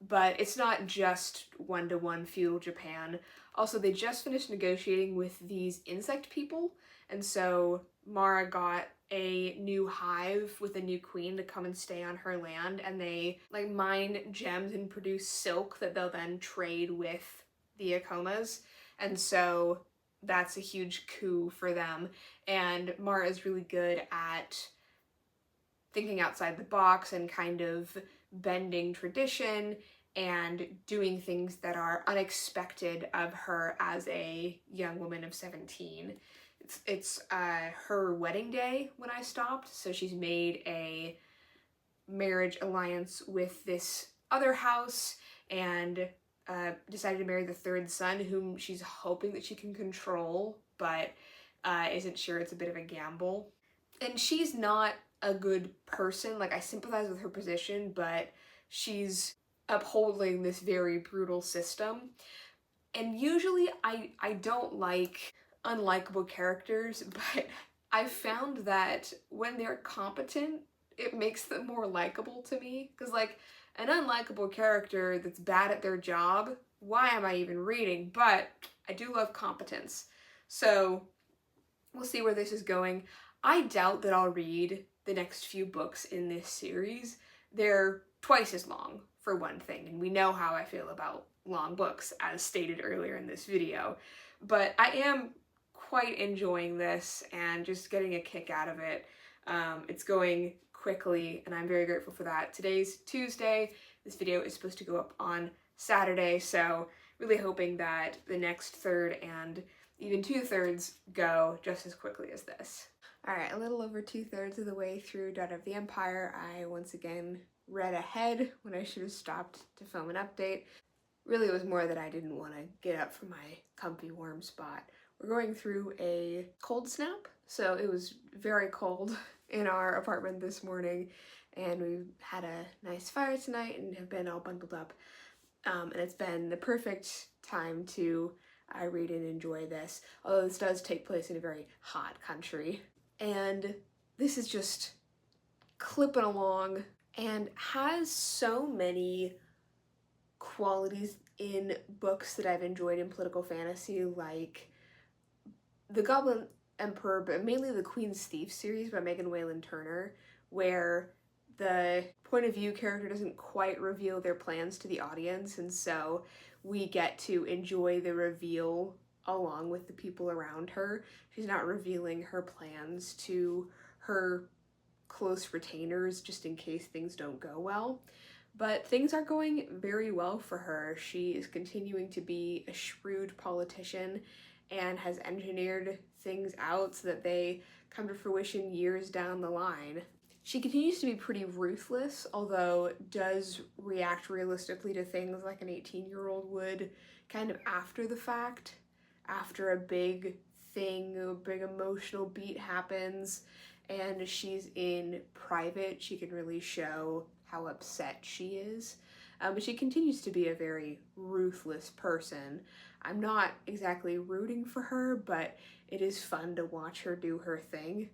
A: but it's not just one-to-one feudal Japan. Also, they just finished negotiating with these insect people, and so Mara got a new hive with a new queen to come and stay on her land, and they like mine gems and produce silk that they'll then trade with the Akomas, and so that's a huge coup for them. And Mara is really good at thinking outside the box and kind of bending tradition and doing things that are unexpected of her as a young woman of 17. It's her wedding day when I stopped, so she's made a marriage alliance with this other house and decided to marry the third son, whom she's hoping that she can control, but isn't sure. It's a bit of a gamble. And she's not a good person. Like, I sympathize with her position, but she's upholding this very brutal system. And usually I don't like unlikable characters, but I've found that when they're competent, it makes them more likable to me. Because, like, an unlikable character that's bad at their job, why am I even reading? But I do love competence. So we'll see where this is going. I doubt that I'll read the next few books in this series. They're twice as long, for one thing, and we know how I feel about long books, as stated earlier in this video. But I am quite enjoying this and just getting a kick out of it. It's going quickly, and I'm very grateful for that. Today's Tuesday. This video is supposed to go up on Saturday, so really hoping that the next third and even 2/3 go just as quickly as this. Alright, a little over 2/3 of the way through Dawn of the Empire, I once again read ahead when I should have stopped to film an update. Really, it was more that I didn't want to get up from my comfy warm spot. We're going through a cold snap, so it was very cold in our apartment this morning, and we had a nice fire tonight and have been all bundled up. And it's been the perfect time to read and enjoy this, although this does take place in a very hot country. And this is just clipping along and has so many qualities in books that I've enjoyed in political fantasy, like The Goblin Emperor, but mainly the Queen's Thief series by Megan Whalen Turner, where the point of view character doesn't quite reveal their plans to the audience, and so we get to enjoy the reveal along with the people around her. She's not revealing her plans to her close retainers just in case things don't go well. But things are going very well for her. She is continuing to be a shrewd politician and has engineered things out so that they come to fruition years down the line. She continues to be pretty ruthless, although does react realistically to things like an 18-year-old would kind of after the fact. After a big thing, a big emotional beat happens, and she's in private, she can really show how upset she is. But she continues to be a very ruthless person. I'm not exactly rooting for her, but it is fun to watch her do her thing.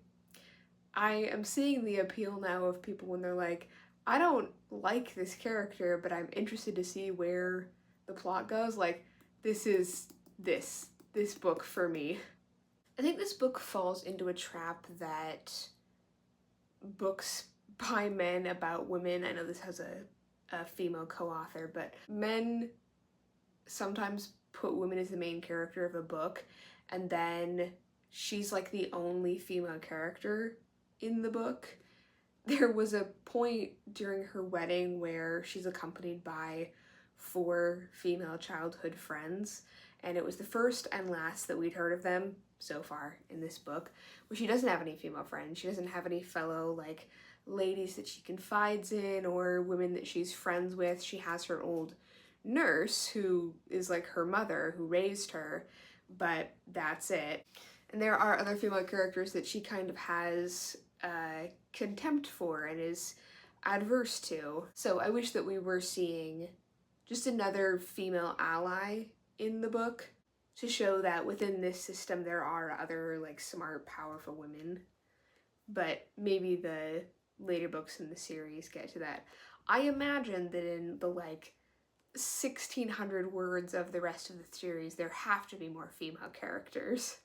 A: I am seeing the appeal now of people when they're like, I don't like this character, but I'm interested to see where the plot goes. Like, this is this book for me. I think this book falls into a trap that books by men about women, I know this has a female co-author, but men sometimes put women as the main character of a book, and then she's like the only female character in the book. There was a point during her wedding where she's accompanied by 4 female childhood friends, and it was the first and last that we'd heard of them so far in this book, where she doesn't have any female friends. She doesn't have any fellow, like, ladies that she confides in or women that she's friends with. She has her old nurse, who is like her mother, who raised her, but that's it. And there are other female characters that she kind of has contempt for and is adverse to. So I wish that we were seeing just another female ally in the book to show that within this system there are other, like, smart, powerful women. But maybe the later books in the series get to that. I imagine that in the, like, 1,600 words of the rest of the series, there have to be more female characters.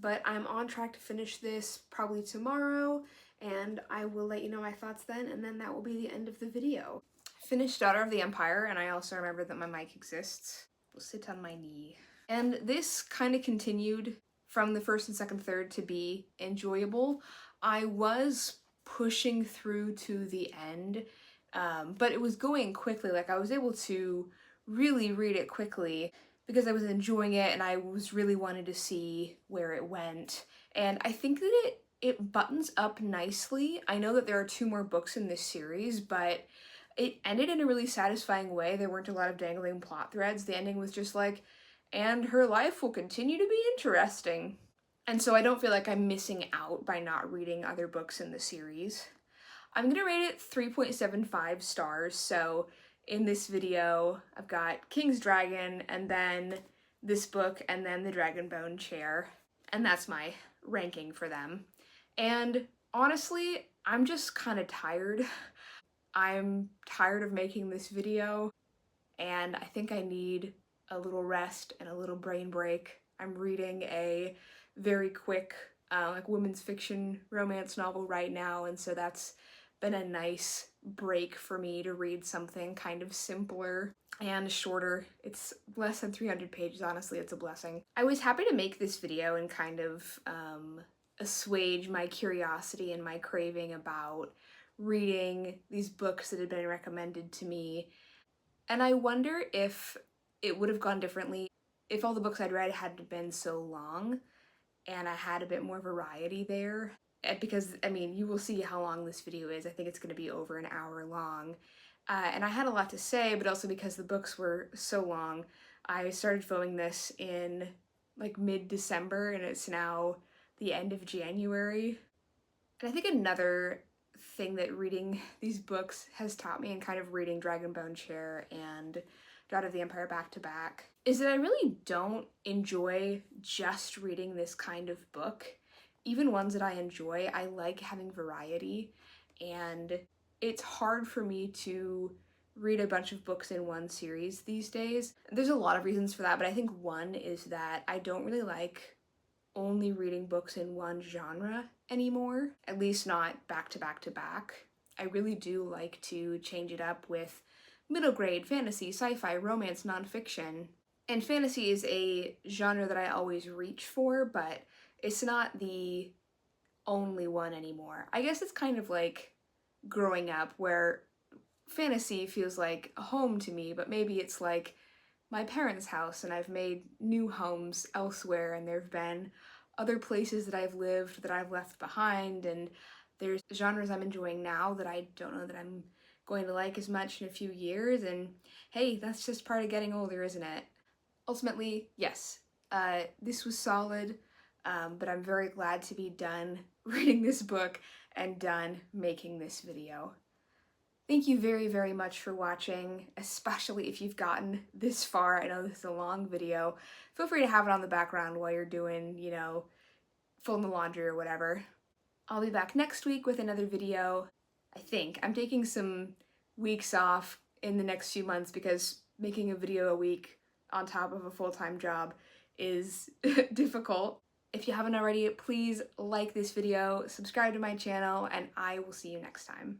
A: But I'm on track to finish this probably tomorrow, and I will let you know my thoughts then, and then that will be the end of the video. I finished Daughter of the Empire, and I also remembered that my mic exists. We'll sit on my knee. And this kind of continued from the first and second third to be enjoyable. I was pushing through to the end, but it was going quickly. Like, I was able to really read it quickly because I was enjoying it and I was really wanting to see where it went. And I think that it buttons up nicely. I know that there are 2 more books in this series, but it ended in a really satisfying way. There weren't a lot of dangling plot threads. The ending was just like, and her life will continue to be interesting. And so I don't feel like I'm missing out by not reading other books in the series. I'm gonna rate it 3.75 stars, so in this video, I've got King's Dragon, and then this book, and then the Dragonbone Chair, and that's my ranking for them. And honestly, I'm just kind of tired. I'm tired of making this video, and I think I need a little rest and a little brain break. I'm reading a very quick, like women's fiction romance novel right now, and so that's been a nice break for me to read something kind of simpler and shorter. It's less than 300 pages, honestly, it's a blessing. I was happy to make this video and kind of assuage my curiosity and my craving about reading these books that had been recommended to me. And I wonder if it would have gone differently if all the books I'd read hadn't been so long and I had a bit more variety there. Because, I mean, you will see how long this video is. I think it's going to be over an hour long. And I had a lot to say, but also because the books were so long, I started filming this in like mid-December, and it's now the end of January. And I think another thing that reading these books has taught me, and kind of reading Dragonbone Chair and Daughter of the Empire back to back, is that I really don't enjoy just reading this kind of book. Even ones that I enjoy, I like having variety, and it's hard for me to read a bunch of books in one series these days. There's a lot of reasons for that, but I think one is that I don't really like only reading books in one genre anymore, at least not back to back to back. I really do like to change it up with middle grade fantasy, sci-fi, romance, nonfiction. And fantasy is a genre that I always reach for, but it's not the only one anymore. I guess it's kind of like growing up, where fantasy feels like a home to me, but maybe it's like my parents' house and I've made new homes elsewhere, and there have been other places that I've lived that I've left behind, and there's genres I'm enjoying now that I don't know that I'm going to like as much in a few years, and hey, that's just part of getting older, isn't it? Ultimately, yes, this was solid, but I'm very glad to be done reading this book and done making this video. Thank you very, very much for watching, especially if you've gotten this far. I know this is a long video. Feel free to have it on the background while you're doing, you know, folding the laundry or whatever. I'll be back next week with another video. I think. I'm taking some weeks off in the next few months because making a video a week on top of a full-time job is difficult. If you haven't already, please like this video, subscribe to my channel, and I will see you next time.